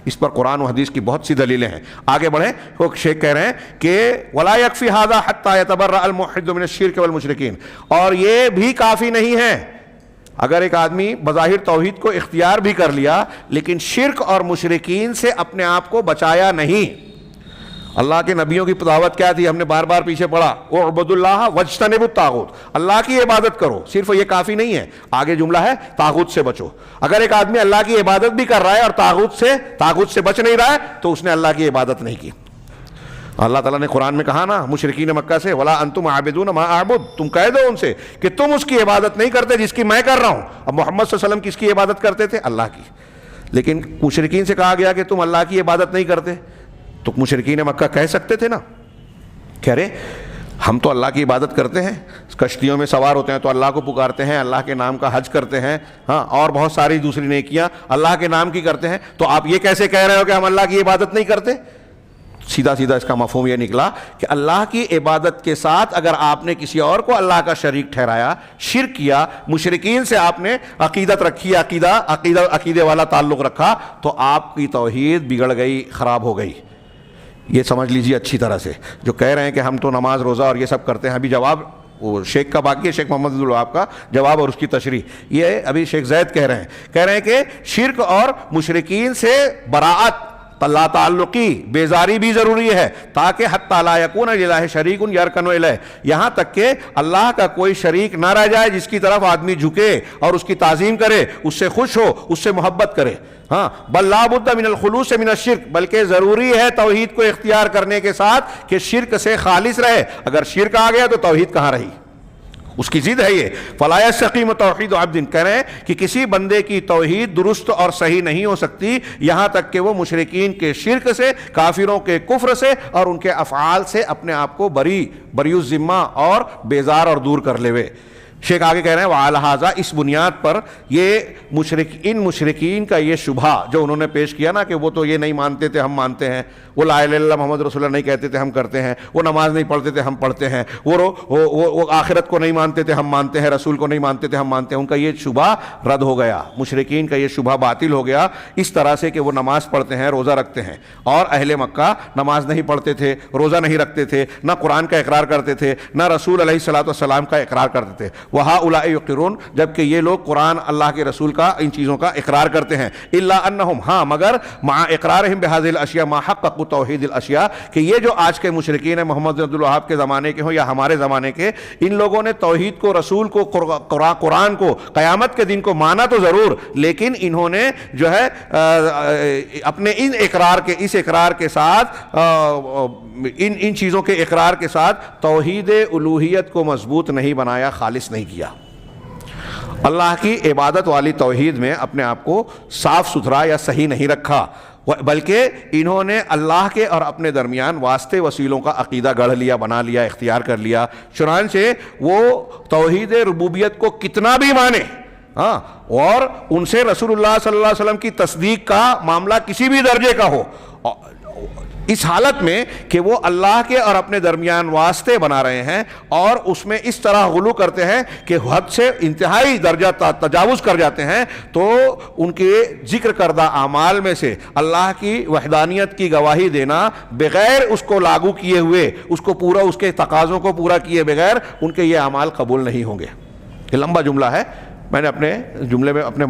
اس پر قرآن و حدیث کی بہت سی دلیلیں ہیں۔ آگے بڑھیں، وہ شیخ کہہ رہے ہیں کہ وَلَا يَكْفِي هَذَا حَتَّى يَتَبَرَّأَ الْمُوحِدُ مِنَ الشِّرْكِ وَالْمُشْرِكِينَ، اور یہ بھی کافی نہیں ہے۔ اگر ایک آدمی بظاہر توحید کو اختیار بھی کر لیا لیکن شرک اور مشرکین سے اپنے آپ کو بچایا نہیں۔ اللہ کے نبیوں کی دعوت کیا تھی؟ ہم نے بار بار پیچھے پڑھا، اعبدوا اللہ واجتنبوا الطاغوت، اللہ کی عبادت کرو، صرف یہ کافی نہیں ہے، آگے جملہ ہے طاغوت سے بچو۔ اگر ایک آدمی اللہ کی عبادت بھی کر رہا ہے اور طاغوت سے بچ نہیں رہا ہے تو اس نے اللہ کی عبادت نہیں کی۔ اللہ تعالیٰ نے قرآن میں کہا نا مشرکین مکہ سے، وَلَا أَنْتُمْ عَابِدُونَ مَا أَعْبُدُ، تم کہہ دو ان سے کہ تم اس کی عبادت نہیں کرتے جس کی میں کر رہا ہوں۔ اب محمد صلی اللہ علیہ وسلم کس کی عبادت کرتے تھے؟ اللہ کی۔ لیکن مشرکین سے کہا گیا کہ تم اللہ کی عبادت نہیں کرتے، تو مشرکین مکہ کہہ سکتے تھے نا، کہہ رہے ہم تو اللہ کی عبادت کرتے ہیں، کشتیوں میں سوار ہوتے ہیں تو اللہ کو پکارتے ہیں، اللہ کے نام کا حج کرتے ہیں، ہاں، اور بہت ساری دوسری نیکیاں اللہ کے نام کی کرتے ہیں، تو آپ یہ کیسے کہہ رہے ہو کہ ہم اللہ کی عبادت نہیں کرتے؟ سیدھا اس کا مفہوم یہ نکلا کہ اللہ کی عبادت کے ساتھ اگر آپ نے کسی اور کو اللہ کا شریک ٹھہرایا، شرک کیا، مشرکین سے آپ نے عقیدت رکھی، عقیدے والا تعلق رکھا، تو آپ کی توحید بگڑ گئی، خراب ہو گئی۔ یہ سمجھ لیجیے اچھی طرح سے۔ جو کہہ رہے ہیں کہ ہم تو نماز، روزہ اور یہ سب کرتے ہیں، ابھی جواب وہ شیخ کا باقی ہے، شیخ محمد عبد الوہاب کا جواب اور اس کی تشریح. یہ ابھی شیخ زید کہہ رہے ہیں کہ شرک اور مشرکین سے براعت، لا تعلقی، بیزاری بھی ضروری ہے، تاکہ حتی لا یکون للہ شریک یرکن الیہ، یہاں تک کہ اللہ کا کوئی شریک نہ رہ جائے جس کی طرف آدمی جھکے اور اس کی تعظیم کرے، اس سے خوش ہو، اس سے محبت کرے. ہاں بل لا بد من الخلوص من الشرک، بلکہ ضروری ہے توحید کو اختیار کرنے کے ساتھ کہ شرک سے خالص رہے. اگر شرک آ گیا تو توحید کہاں رہی؟ اس کی ضد ہے یہ. فلا یستقیم توحید عبد، کہہ رہے ہیں کہ کسی بندے کی توحید درست اور صحیح نہیں ہو سکتی یہاں تک کہ وہ مشرکین کے شرک سے، کافروں کے کفر سے اور ان کے افعال سے اپنے آپ کو بری الذمہ اور بیزار اور دور کر لے. شیخ آگے کہہ رہے ہیں وعلی ھذا، اس بنیاد پر یہ ان مشرکین کا یہ شبہ جو انہوں نے پیش کیا نا کہ وہ تو یہ نہیں مانتے تھے ہم مانتے ہیں، وہ لا الہ الا اللہ محمد رسول اللہ نہیں کہتے تھے ہم کرتے ہیں، وہ نماز نہیں پڑھتے تھے ہم پڑھتے ہیں، وہ آخرت کو نہیں مانتے تھے ہم مانتے ہیں، رسول کو نہیں مانتے تھے ہم مانتے ہیں. ان کا یہ شبہ رد ہو گیا، مشرکین کا یہ شبہ باطل ہو گیا اس طرح سے کہ وہ نماز پڑھتے ہیں، روزہ رکھتے ہیں، اور اہل مکہ نماز نہیں پڑھتے تھے، روزہ نہیں رکھتے تھے، نہ قرآن کا اقرار کرتے تھے، نہ رسول علیہ الصلوۃ والسلام کا اقرار کرتے تھے. وہؤلاء یقرون، جبکہ یہ لوگ قرآن اللہ کے رسول کا ان چیزوں کا اقرار کرتے ہیں. الا انہم، ہاں مگر مع اقرارہم بہذه الاشیاء ما حققوا توحید الاشیاء، کہ یہ جو آج کے مشرکین ہیں محمد بن عبد الوہاب کے زمانے کے ہوں یا ہمارے زمانے کے، ان لوگوں نے توحید کو، رسول کو، قرآن کو، قیامت کے دن کو مانا تو ضرور، لیکن انہوں نے جو ہے اپنے اس اقرار کے ساتھ ان چیزوں کے اقرار کے ساتھ توحید الوہیت کو مضبوط نہیں بنایا، خالص نہیں کیا. اللہ کی عبادت والی توحید میں اپنے آپ کو صاف ستھرا یا صحیح نہیں رکھا، بلکہ انہوں نے اللہ کے اور اپنے درمیان واسطے وسیلوں کا عقیدہ گڑھ لیا، بنا لیا، اختیار کر لیا. چنانچہ وہ توحید ربوبیت کو کتنا بھی مانے، ہاں، اور ان سے رسول اللہ صلی اللہ علیہ وسلم کی تصدیق کا معاملہ کسی بھی درجے کا ہو، اس حالت میں کہ وہ اللہ کے اور اپنے درمیان واسطے بنا رہے ہیں اور اس میں اس طرح غلو کرتے ہیں کہ حد سے انتہائی درجہ تجاوز کر جاتے ہیں، تو ان کے ذکر کردہ اعمال میں سے اللہ کی وحدانیت کی گواہی دینا بغیر اس کو لاگو کیے ہوئے، اس کو پورا، اس کے تقاضوں کو پورا کیے بغیر ان کے یہ اعمال قبول نہیں ہوں گے. یہ لمبا جملہ ہے، میں نے اپنے جملے میں اپنے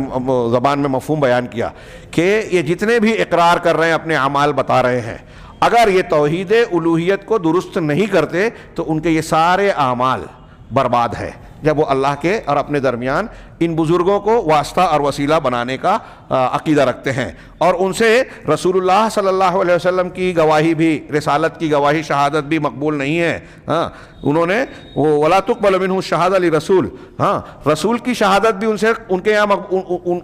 زبان میں مفہوم بیان کیا کہ یہ جتنے بھی اقرار کر رہے ہیں، اپنے اعمال بتا رہے ہیں، اگر یہ توحید الوہیت کو درست نہیں کرتے تو ان کے یہ سارے اعمال برباد ہے، جب وہ اللہ کے اور اپنے درمیان ان بزرگوں کو واسطہ اور وسیلہ بنانے کا عقیدہ رکھتے ہیں، اور ان سے رسول اللہ صلی اللہ علیہ وسلم کی گواہی بھی، رسالت کی گواہی، شہادت بھی مقبول نہیں ہے. ہاں، انہوں نے وَلَا تُقْبَلُ مِنْهُ الشَّهَادَةُ لِرَسُولٍ، ہاں، رسول کی شہادت بھی ان کے یہاں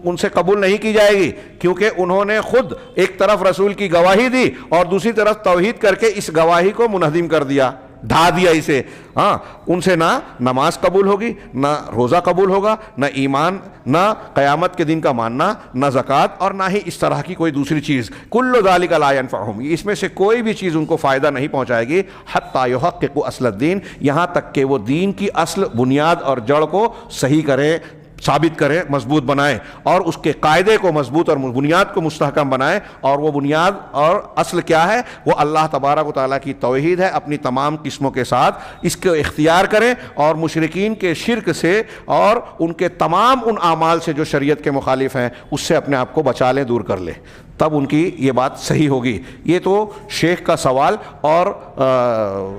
ان سے قبول نہیں کی جائے گی، کیونکہ انہوں نے خود ایک طرف رسول کی گواہی دی اور دوسری طرف توحید کر کے اس گواہی کو منہدم کر دیا، ڈھا دیا اسے. ہاں، ان سے نہ نماز قبول ہوگی، نہ روزہ قبول ہوگا، نہ ایمان، نہ قیامت کے دن کا ماننا، نہ زکوٰۃ، اور نہ ہی اس طرح کی کوئی دوسری چیز. کل ذالک لا ینفعہم، اس میں سے کوئی بھی چیز ان کو فائدہ نہیں پہنچائے گی. حتی یحققوا اصل الدین، یہاں تک کہ وہ دین کی اصل، بنیاد اور جڑ کو صحیح کریں، ثابت کریں، مضبوط بنائیں، اور اس کے قاعدے کو مضبوط اور بنیاد کو مستحکم بنائیں. اور وہ بنیاد اور اصل کیا ہے؟ وہ اللہ تبارک و تعالیٰ کی توحید ہے، اپنی تمام قسموں کے ساتھ اس کو اختیار کریں، اور مشرکین کے شرک سے اور ان کے تمام ان اعمال سے جو شریعت کے مخالف ہیں اس سے اپنے آپ کو بچا لیں، دور کر لیں، تب ان کی یہ بات صحیح ہوگی. یہ تو شیخ کا سوال، اور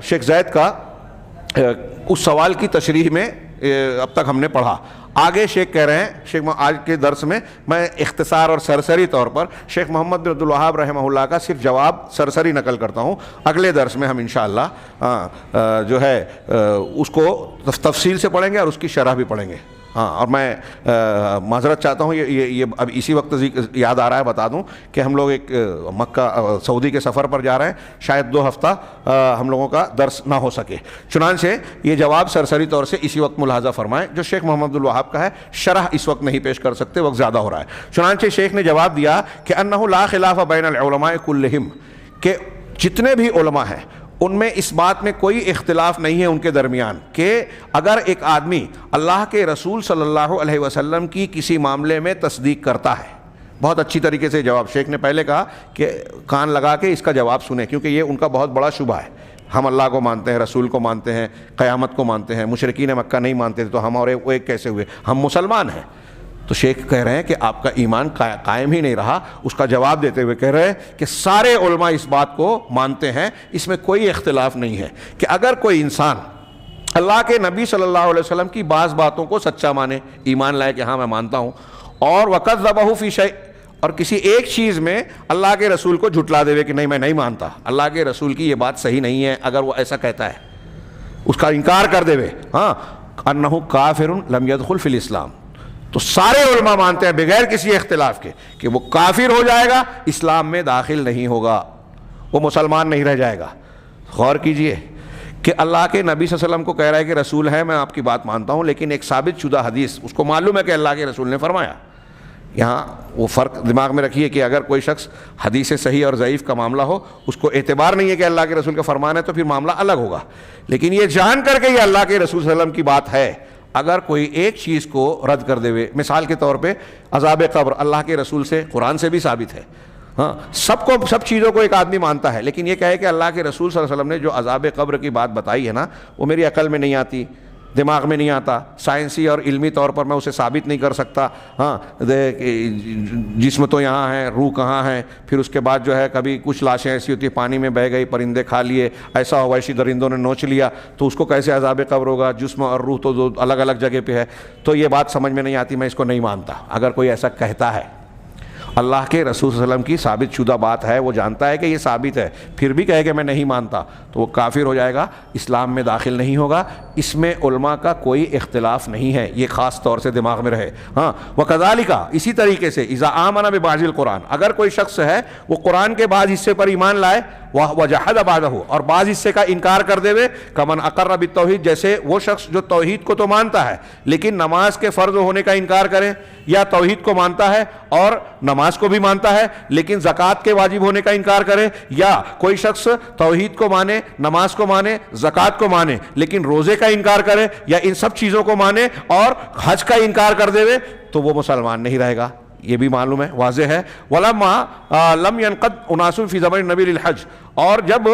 شیخ زید کا اس سوال کی تشریح میں اب تک ہم نے پڑھا. آگے شیخ کہہ رہے ہیں، شیخ آج کے درس میں میں اختصار اور سرسری طور پر شیخ محمد بن عبد الوہاب رحمہ اللہ کا صرف جواب سرسری نقل کرتا ہوں. اگلے درس میں ہم انشاءاللہ جو ہے اس کو تفصیل سے پڑھیں گے اور اس کی شرح بھی پڑھیں گے. ہاں، اور میں معذرت چاہتا ہوں، یہ اب اسی وقت یاد آ رہا ہے، بتا دوں کہ ہم لوگ ایک مکہ سعودی کے سفر پر جا رہے ہیں، شاید 2 ہفتہ ہم لوگوں کا درس نہ ہو سکے. چنانچہ یہ جواب سرسری طور سے اسی وقت ملاحظہ فرمائیں جو شیخ محمد عبد الوہاب کا ہے، شرح اس وقت نہیں پیش کر سکتے، وقت زیادہ ہو رہا ہے. چنانچہ شیخ نے جواب دیا کہ انہ لا خلاف بین العلماء کلہم، کہ جتنے بھی علماء ہیں ان میں اس بات میں کوئی اختلاف نہیں ہے ان کے درمیان کہ اگر ایک آدمی اللہ کے رسول صلی اللہ علیہ وسلم کی کسی معاملے میں تصدیق کرتا ہے. بہت اچھی طریقے سے جواب شیخ نے پہلے کہا کہ کان لگا کے اس کا جواب سنیں، کیونکہ یہ ان کا بہت بڑا شبہ ہے ہم اللہ کو مانتے ہیں، رسول کو مانتے ہیں، قیامت کو مانتے ہیں، مشرکین مکہ نہیں مانتے تھے تو ہم اور وہ ایک کیسے ہوئے؟ ہم مسلمان ہیں۔ تو شیخ کہہ رہے ہیں کہ آپ کا ایمان قائم ہی نہیں رہا۔ اس کا جواب دیتے ہوئے کہہ رہے ہیں کہ سارے علماء اس بات کو مانتے ہیں، اس میں کوئی اختلاف نہیں ہے کہ اگر کوئی انسان اللہ کے نبی صلی اللہ علیہ وسلم کی بعض باتوں کو سچا مانے، ایمان لائے کہ ہاں میں مانتا ہوں، اور وَكَذَّبَهُ فِي شَيْءٍ، اور کسی ایک چیز میں اللہ کے رسول کو جھٹلا دے کہ نہیں میں نہیں مانتا، اللہ کے رسول کی یہ بات صحیح نہیں ہے، اگر وہ ایسا کہتا ہے اس کا انکار کر دے، ہاں أَنَّهُ كَافِرٌ لَمْ يَدْخُلْ فِي الْإِسْلَامِ، تو سارے علماء مانتے ہیں بغیر کسی اختلاف کے کہ وہ کافر ہو جائے گا، اسلام میں داخل نہیں ہوگا، وہ مسلمان نہیں رہ جائے گا۔ غور کیجئے کہ اللہ کے نبی صلی اللہ علیہ وسلم کو کہہ رہا ہے کہ رسول ہے، میں آپ کی بات مانتا ہوں، لیکن ایک ثابت شدہ حدیث اس کو معلوم ہے کہ اللہ کے رسول نے فرمایا۔ یہاں وہ فرق دماغ میں رکھیے کہ اگر کوئی شخص حدیث صحیح اور ضعیف کا معاملہ ہو، اس کو اعتبار نہیں ہے کہ اللہ کے رسول کا فرمان ہے، تو پھر معاملہ الگ ہوگا، لیکن یہ جان کر کے یہ اللہ کے رسول صلی اللہ علیہ وسلم کی بات ہے، اگر کوئی ایک چیز کو رد کر دے ہوئے، مثال کے طور پہ عذاب قبر اللہ کے رسول سے، قرآن سے بھی ثابت ہے، ہاں سب چیزوں کو ایک آدمی مانتا ہے، لیکن یہ کہے کہ اللہ کے رسول صلی اللہ علیہ وسلم نے جو عذاب قبر کی بات بتائی ہے نا، وہ میری عقل میں نہیں آتی، دماغ میں نہیں آتا، سائنسی اور علمی طور پر میں اسے ثابت نہیں کر سکتا، ہاں جسم تو یہاں ہے، روح کہاں ہے، پھر اس کے بعد جو ہے کبھی کچھ لاشیں ایسی ہوتی ہیں پانی میں بہہ گئی، پرندے کھا لیے، ایسا ہوا ایسی درندوں نے نوچ لیا، تو اس کو کیسے عذاب قبر ہوگا؟ جسم اور روح تو دو الگ الگ جگہ پہ ہے، تو یہ بات سمجھ میں نہیں آتی، میں اس کو نہیں مانتا۔ اگر کوئی ایسا کہتا ہے، اللہ کے رسول صلی اللہ علیہ وسلم کی ثابت شدہ بات ہے، وہ جانتا ہے کہ یہ ثابت ہے، پھر بھی کہے کہ میں نہیں مانتا، تو وہ کافر ہو جائے گا، اسلام میں داخل نہیں ہوگا۔ اس میں علماء کا کوئی اختلاف نہیں ہے، یہ خاص طور سے دماغ میں رہے۔ ہاں وَكَذَلِكَ، اسی طریقے سے اِذَا آمَنَ بِبَعْضِ الْقُرْآنِ، اگر کوئی شخص ہے وہ قرآن کے بعض حصے پر ایمان لائے، وَجَحَدَ بَعْضَهُ، اور بعض حصے کا انکار کر دے ہوئے، کمن اقر بالتوحید، جیسے وہ شخص جو توحید کو تو مانتا ہے لیکن نماز کے فرض ہونے کا انکار کرے، یا توحید کو مانتا ہے اور نماز کو بھی مانتا ہے لیکن زکوٰۃ کے واجب ہونے کا انکار کرے، یا کوئی شخص توحید کو مانے، نماز کو مانے، زکوٰۃ کو مانے لیکن روزے کا انکار کرے، یا ان سب چیزوں کو مانے اور حج کا انکار کر دے، تو وہ مسلمان نہیں رہے گا، یہ بھی معلوم ہے، واضح ہے۔ وَلَمَّا لَمْ يَنْقَضْ أُنَاسٌ فِي زَمَنِ النَّبِيِّ لِلْحَجِّ، اور جب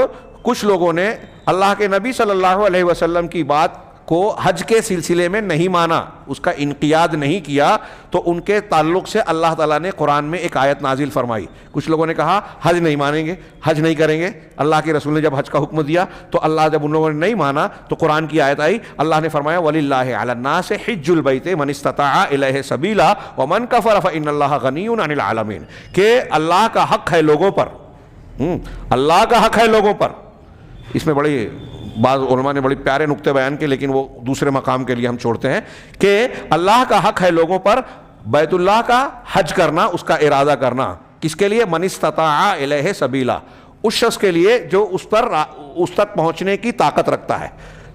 کچھ لوگوں نے اللہ کے نبی صلی اللہ علیہ وسلم کی بات کو حج کے سلسلے میں نہیں مانا، اس کا انقیاد نہیں کیا، تو ان کے تعلق سے اللہ تعالیٰ نے قرآن میں ایک آیت نازل فرمائی۔ کچھ لوگوں نے کہا حج نہیں مانیں گے، حج نہیں کریں گے، اللہ کے رسول نے جب حج کا حکم دیا تو اللہ جب ان لوگوں نے نہیں مانا تو قرآن کی آیت آئی، اللہ نے فرمایا وَلِلَّهِ عَلَى النَّاسِ حِجُّ الْبَيْتِ مَنِ اسْتَطَاعَ إِلَيْهِ سَبِيلًا وَمَنْ كَفَرَ فَإِنَّ اللَّهَ غَنِيٌّ عَنِ الْعَالَمِينَ، کہ اللہ کا حق ہے لوگوں پر، اللہ کا حق ہے لوگوں پر۔ اس میں بڑی بعض علماء نے بڑے پیارے نقطے بیان کیے، لیکن وہ دوسرے مقام کے لیے ہم چھوڑتے ہیں، کہ اللہ کا حق ہے لوگوں پر بیت اللہ کا حج کرنا، اس کا ارادہ کرنا، کس کے لیے؟ من استطاع الیہ سبیلا، اس شخص کے لیے جو اس تک پہنچنے کی طاقت رکھتا ہے،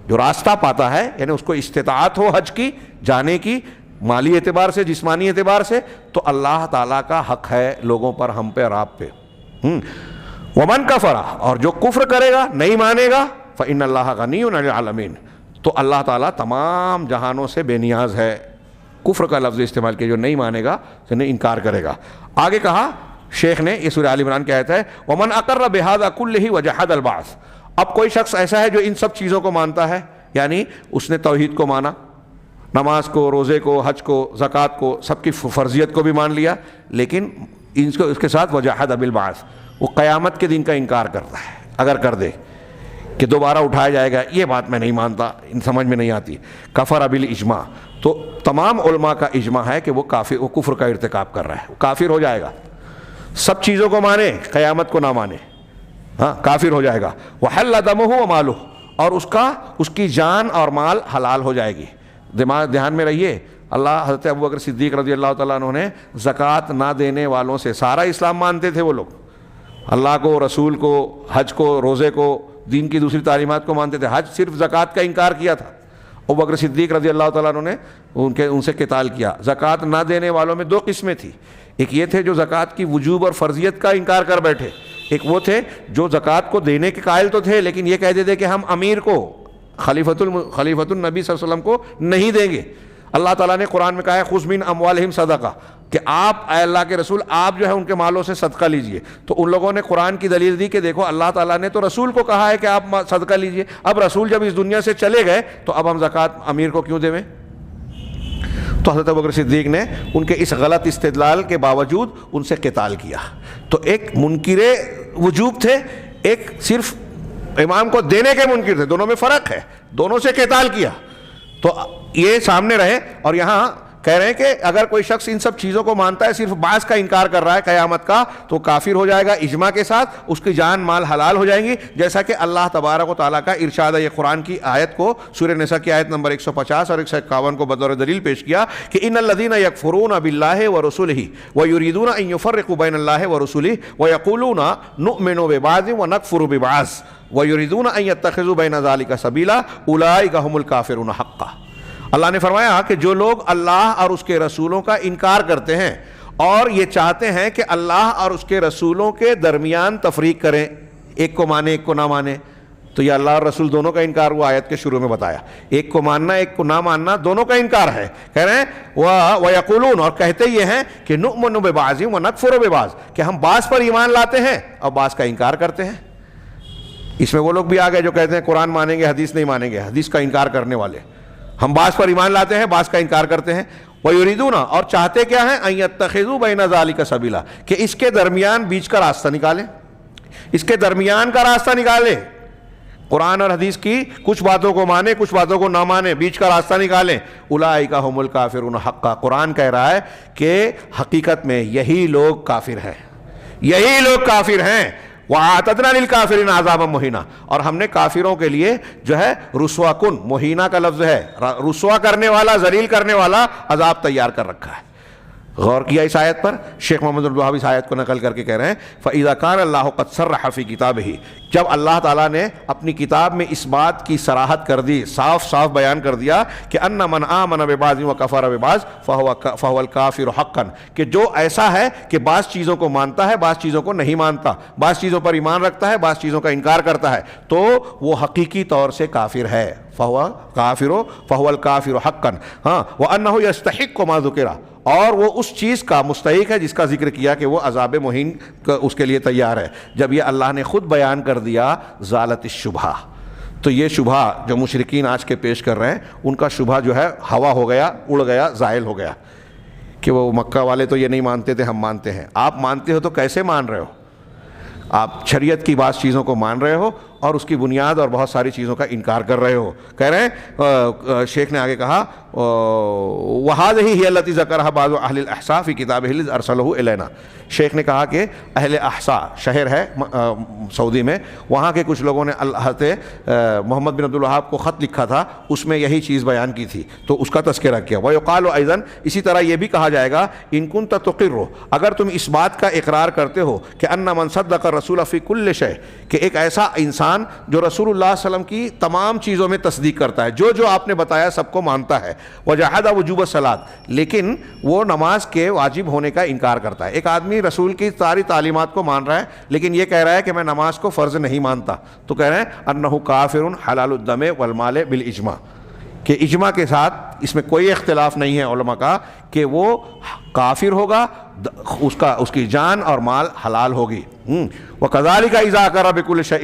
جو راستہ پاتا ہے، یعنی اس کو استطاعت ہو حج کی، جانے کی، مالی اعتبار سے، جسمانی اعتبار سے، تو اللہ تعالیٰ کا حق ہے لوگوں پر، ہم پہ اور آپ پہ۔ ومن کفر، اور جو کفر کرے گا، نہیں مانے گا، فإن اللہ غنی عن العالمین، تو اللہ تعالیٰ تمام جہانوں سے بے نیاز ہے۔ کفر کا لفظ استعمال کیا، جو نہیں مانے گا، یعنی انکار کرے گا۔ آگے کہا شیخ نے، یہ سورہ آل عمران کی آیت ہے، ومن اقر بہذا کلہ وجحد البعث، اب کوئی شخص ایسا ہے جو ان سب چیزوں کو مانتا ہے، یعنی اس نے توحید کو مانا، نماز کو، روزے کو، حج کو، زکوٰۃ کو، سب کی فرضیت کو بھی مان لیا، لیکن اس کے ساتھ وجحد بالبعث، وہ قیامت کے دن کا انکار کرتا ہے، اگر کر دے کہ دوبارہ اٹھایا جائے گا، یہ بات میں نہیں مانتا، ان سمجھ میں نہیں آتی، کفر بالاجماع، تو تمام علماء کا اجماع ہے کہ وہ کفر کا ارتکاب کر رہا ہے، وہ کافر ہو جائے گا، سب چیزوں کو مانے، قیامت کو نہ مانے، ہاں کافر ہو جائے گا۔ وحل دمہ ومالہ، اور اس کی جان اور مال حلال ہو جائے گی۔ دھیان میں رہیے، اللہ حضرت ابوبکر صدیق رضی اللہ تعالیٰ عنہ نے زکوٰۃ نہ دینے والوں سے، سارا اسلام مانتے تھے وہ لوگ، اللہ کو، رسول کو، حج کو، روزے کو، دین کی دوسری تعلیمات کو مانتے تھے، حج صرف زکوٰۃ کا انکار کیا تھا۔ ابوبکر صدیق رضی اللہ تعالیٰ عنہ نے ان سے قتال کیا۔ زکوٰۃ نہ دینے والوں میں دو قسمیں تھیں، ایک یہ تھے جو زکوٰۃ کی وجوب اور فرضیت کا انکار کر بیٹھے، ایک وہ تھے جو زکوٰۃ کو دینے کے قائل تو تھے لیکن یہ کہتے تھے کہ ہم امیر کو، خلیفۃ النبی صلی اللہ علیہ وسلم کو نہیں دیں گے۔ اللہ تعالیٰ نے قرآن میں کہا ہے خذ من اموالہم صدقہ، کہ آپ اے اللہ کے رسول آپ جو ہے ان کے مالوں سے صدقہ لیجئے. تو ان لوگوں نے قرآن کی دلیل دی کہ دیکھو اللہ تعالیٰ نے تو رسول کو کہا ہے کہ آپ صدقہ لیجئے, اب رسول جب اس دنیا سے چلے گئے تو اب ہم زکوٰۃ امیر کو کیوں دیں؟ تو حضرت ابوبکر صدیق نے ان کے اس غلط استدلال کے باوجود ان سے قتال کیا. تو ایک منکر وجوب تھے, ایک صرف امام کو دینے کے منکر تھے, دونوں میں فرق ہے, دونوں سے قتال کیا. تو یہ سامنے رہے. اور یہاں کہہ رہے ہیں کہ اگر کوئی شخص ان سب چیزوں کو مانتا ہے, صرف بعض کا انکار کر رہا ہے قیامت کا, تو کافر ہو جائے گا اجماع کے ساتھ, اس کی جان مال حلال ہو جائیں گی, جیسا کہ اللہ تبارک و تعالیٰ کا ارشاد ہے. یہ قرآن کی آیت کو سورہ نساء کی آیت نمبر 150 اور 151 کو بطور دلیل پیش کیا کہ ان الذین یکفرون باللہ ورسلہ ویریدون ان یفرقوا بین اللہ ورسلہ ویقولون نؤمن ببعض ونکفر ببعض ویریدون ان یتخذوا بین ذلک سبیلا اولئک هم الکافرون حقا. اللہ نے فرمایا کہ جو لوگ اللہ اور اس کے رسولوں کا انکار کرتے ہیں اور یہ چاہتے ہیں کہ اللہ اور اس کے رسولوں کے درمیان تفریق کریں, ایک کو مانے ایک کو نہ مانے, تو یہ اللہ اور رسول دونوں کا انکار ہوا. آیت کے شروع میں بتایا ایک کو ماننا ایک کو نہ ماننا دونوں کا انکار ہے. کہہ رہے ہیں وَيَقُولُونَ, اور کہتے یہ ہیں کہ نُؤْمِنُ بِبَعْضٍ وَنَكْفُرُ بِبَعْضٍ, کہ ہم بعض پر ایمان لاتے ہیں اور بعض کا انکار کرتے ہیں. اس میں وہ لوگ بھی آ گئے جو کہتے ہیں قرآن مانیں گے حدیث نہیں مانیں گے, حدیث کا انکار کرنے والے. ہم بعض پر ایمان لاتے ہیں بعض کا انکار کرتے ہیں. وَيُرِيدُونَ, اور چاہتے کیا ہیں, أَن يَتَّخِذُوا بَيْنَ ذَلِكَ سَبِيلًا, کہ اس کے درمیان بیچ کا راستہ نکالیں, اس کے درمیان کا راستہ نکالیں. قرآن اور حدیث کی کچھ باتوں کو مانیں کچھ باتوں کو نہ مانیں, بیچ کا راستہ نکالیں. اولئک هم الکافرون حقا, قرآن کہہ رہا ہے کہ حقیقت میں یہی لوگ کافر ہیں, یہی لوگ کافر ہیں. وَأَعْتَدْنَا لِلْكَافِرِينَ عَذَابًا مُهِينًا, اور ہم نے کافروں کے لیے جو ہے رسوا کن, مہینہ کا لفظ ہے رسوا کرنے والا, ذلیل کرنے والا عذاب تیار کر رکھا ہے. غور کیا اس آیت پر؟ شیخ محمد عبد الوہاب اس آیت کو نقل کر کے کہہ رہے ہیں فَإِذَا كَانَ اللَّهُ قَدْ صَرَّحَ فِي كِتَابِهِ, جب اللہ تعالیٰ نے اپنی کتاب میں اس بات کی صراحت کر دی, صاف صاف بیان کر دیا کہ أَنَّ مَنْ آمَنَ بِبَعْضٍ وَكَفَرَ بِبَعْضٍ فَهُوَ الْكَافِرُ حَقًّا, کہ جو ایسا ہے کہ بعض چیزوں کو مانتا ہے بعض چیزوں کو نہیں مانتا, بعض چیزوں پر ایمان رکھتا ہے بعض چیزوں کا انکار کرتا ہے, تو وہ حقیقی طور سے کافر ہے. فَهُوَ الْكَافِرُ حَقًّا, ہاں, وَأَنَّهُ يَسْتَحِقُّ مَا ذُكِرَ, اور وہ اس چیز کا مستحق ہے جس کا ذکر کیا کہ وہ عذاب مہین اس کے لیے تیار ہے. جب یہ اللہ نے خود بیان کر دیا زالت الشبہ, تو یہ شبہ جو مشرکین آج کے پیش کر رہے ہیں ان کا شبہ جو ہے ہوا ہو گیا, اڑ گیا, زائل ہو گیا کہ وہ مکہ والے تو یہ نہیں مانتے تھے ہم مانتے ہیں. آپ مانتے ہو تو کیسے مان رہے ہو؟ آپ شریعت کی بعض چیزوں کو مان رہے ہو اور اس کی بنیاد اور بہت ساری چیزوں کا انکار کر رہے ہو. کہہ رہے ہیں شیخ نے آگے کہا وَهَذِهِ هِيَ الَّتِي ذَكَرَهَا بَعْضُ أَهْلِ الْأَحْصَاءِ فِي كِتَابِهِ الَّذِي أَرْسَلَهُ إِلَيْنَا. شیخ نے کہا کہ اہل احصاء شہر ہے سعودی میں, وہاں کے کچھ لوگوں نے حضرت محمد بن عبد الوہاب کو خط لکھا تھا, اس میں یہی چیز بیان کی تھی تو اس کا تذکرہ کیا. وَيُقَالُ أَيْضًا, اسی طرح یہ بھی کہا جائے گا إِن كُنْتَ تُقِرُّ, اگر تم اس بات کا اقرار کرتے ہو کہ أَنَّ مَنْ صَدَّقَ الرَّسُولَ فِي كُلِّ شَيْءٍ, کہ ایک ایسا انسان جو رسول اللہ صلی اللہ علیہ وسلم کی تمام چیزوں میں تصدیق کرتا ہے, جو جو آپ نے بتایا سب کو مانتا ہے. وجحد وجوب الصلاۃ, لیکن وہ نماز کے واجب ہونے کا انکار کرتا ہے. ایک آدمی رسول کی ساری تعلیمات کو مان رہا ہے لیکن یہ کہہ رہا ہے کہ میں نماز کو فرض نہیں مانتا, تو کہہ رہے ہیں انہ کافر حلال الدم والمال بالاجماع, کہ اجماع کے ساتھ اس میں کوئی اختلاف نہیں ہے علماء کا کہ وہ کافر ہوگا, اس کی جان اور مال حلال ہوگی. وَكَذَلِكَ إِذَا أَقَرَّ بِكُلِّ شَيْءٍ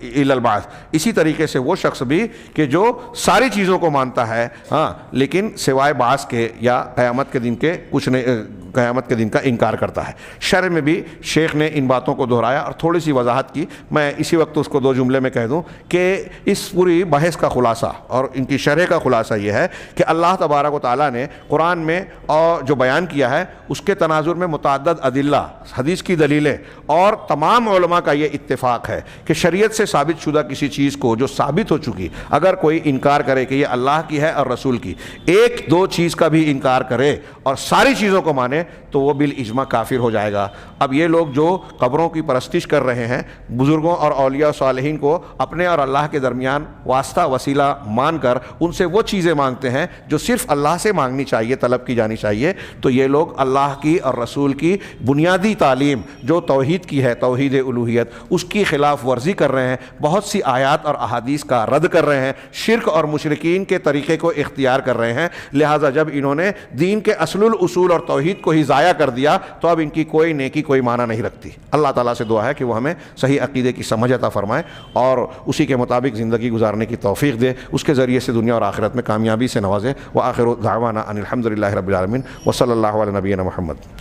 إِلَى الْبَعْثِ, اسی طریقے سے وہ شخص بھی کہ جو ساری چیزوں کو مانتا ہے ہاں لیکن سوائے بعث کے یا قیامت کے دن کے کچھ نہیں, قیامت کے دن کا انکار کرتا ہے. شرح میں بھی شیخ نے ان باتوں کو دہرایا اور تھوڑی سی وضاحت کی. میں اسی وقت اس کو دو جملے میں کہہ دوں کہ اس پوری بحث کا خلاصہ اور ان کی شرح کا خلاصہ یہ ہے کہ اللہ تبارک و تعالیٰ نے قرآن میں اور جو بیان کیا ہے اس کے تناظر میں متعدد ادلہ, حدیث کی دلیلیں, اور تمام علماء کا یہ اتفاق ہے کہ شریعت سے ثابت شدہ کسی چیز کو جو ثابت ہو چکی, اگر کوئی انکار کرے کہ یہ اللہ کی ہے اور رسول کی, ایک دو چیز کا بھی انکار کرے اور ساری چیزوں کو مانے, تو وہ بالاجماع کافر ہو جائے گا۔ اب یہ لوگ جو قبروں کی پرستش کر رہے ہیں، بزرگوں اور اولیاء و صالحین کو اپنے اور اللہ کے درمیان واسطہ وسیلہ مان کر ان سے وہ چیزیں مانگتے ہیں جو صرف اللہ سے مانگنی چاہیے، طلب کی جانی چاہیے، تو یہ لوگ اللہ کی اور رسول کی بنیادی تعلیم جو توحید کی ہے، توحید الوہیت، اس کی خلاف ورزی کر رہے ہیں، بہت سی آیات اور احادیث کا رد کر رہے ہیں، شرک اور مشرکین کے طریقے کو اختیار کر رہے ہیں۔ لہٰذا جب انہوں نے دین کے اصل الاصول اور توحید کو ہی ضائع کر دیا تو اب ان کی کوئی نیکی کوئی معنی نہیں رکھتی۔ اللہ تعالیٰ سے دعا ہے کہ وہ ہمیں صحیح عقیدے کی سمجھ عطا فرمائے اور اسی کے مطابق زندگی گزارنے کی توفیق دے، اس کے ذریعے سے دنیا اور آخرت میں کامیابی سے نوازے۔ وآخر دعوانا ان الحمد للہ رب العالمین وصلی اللہ علی نبینا محمد۔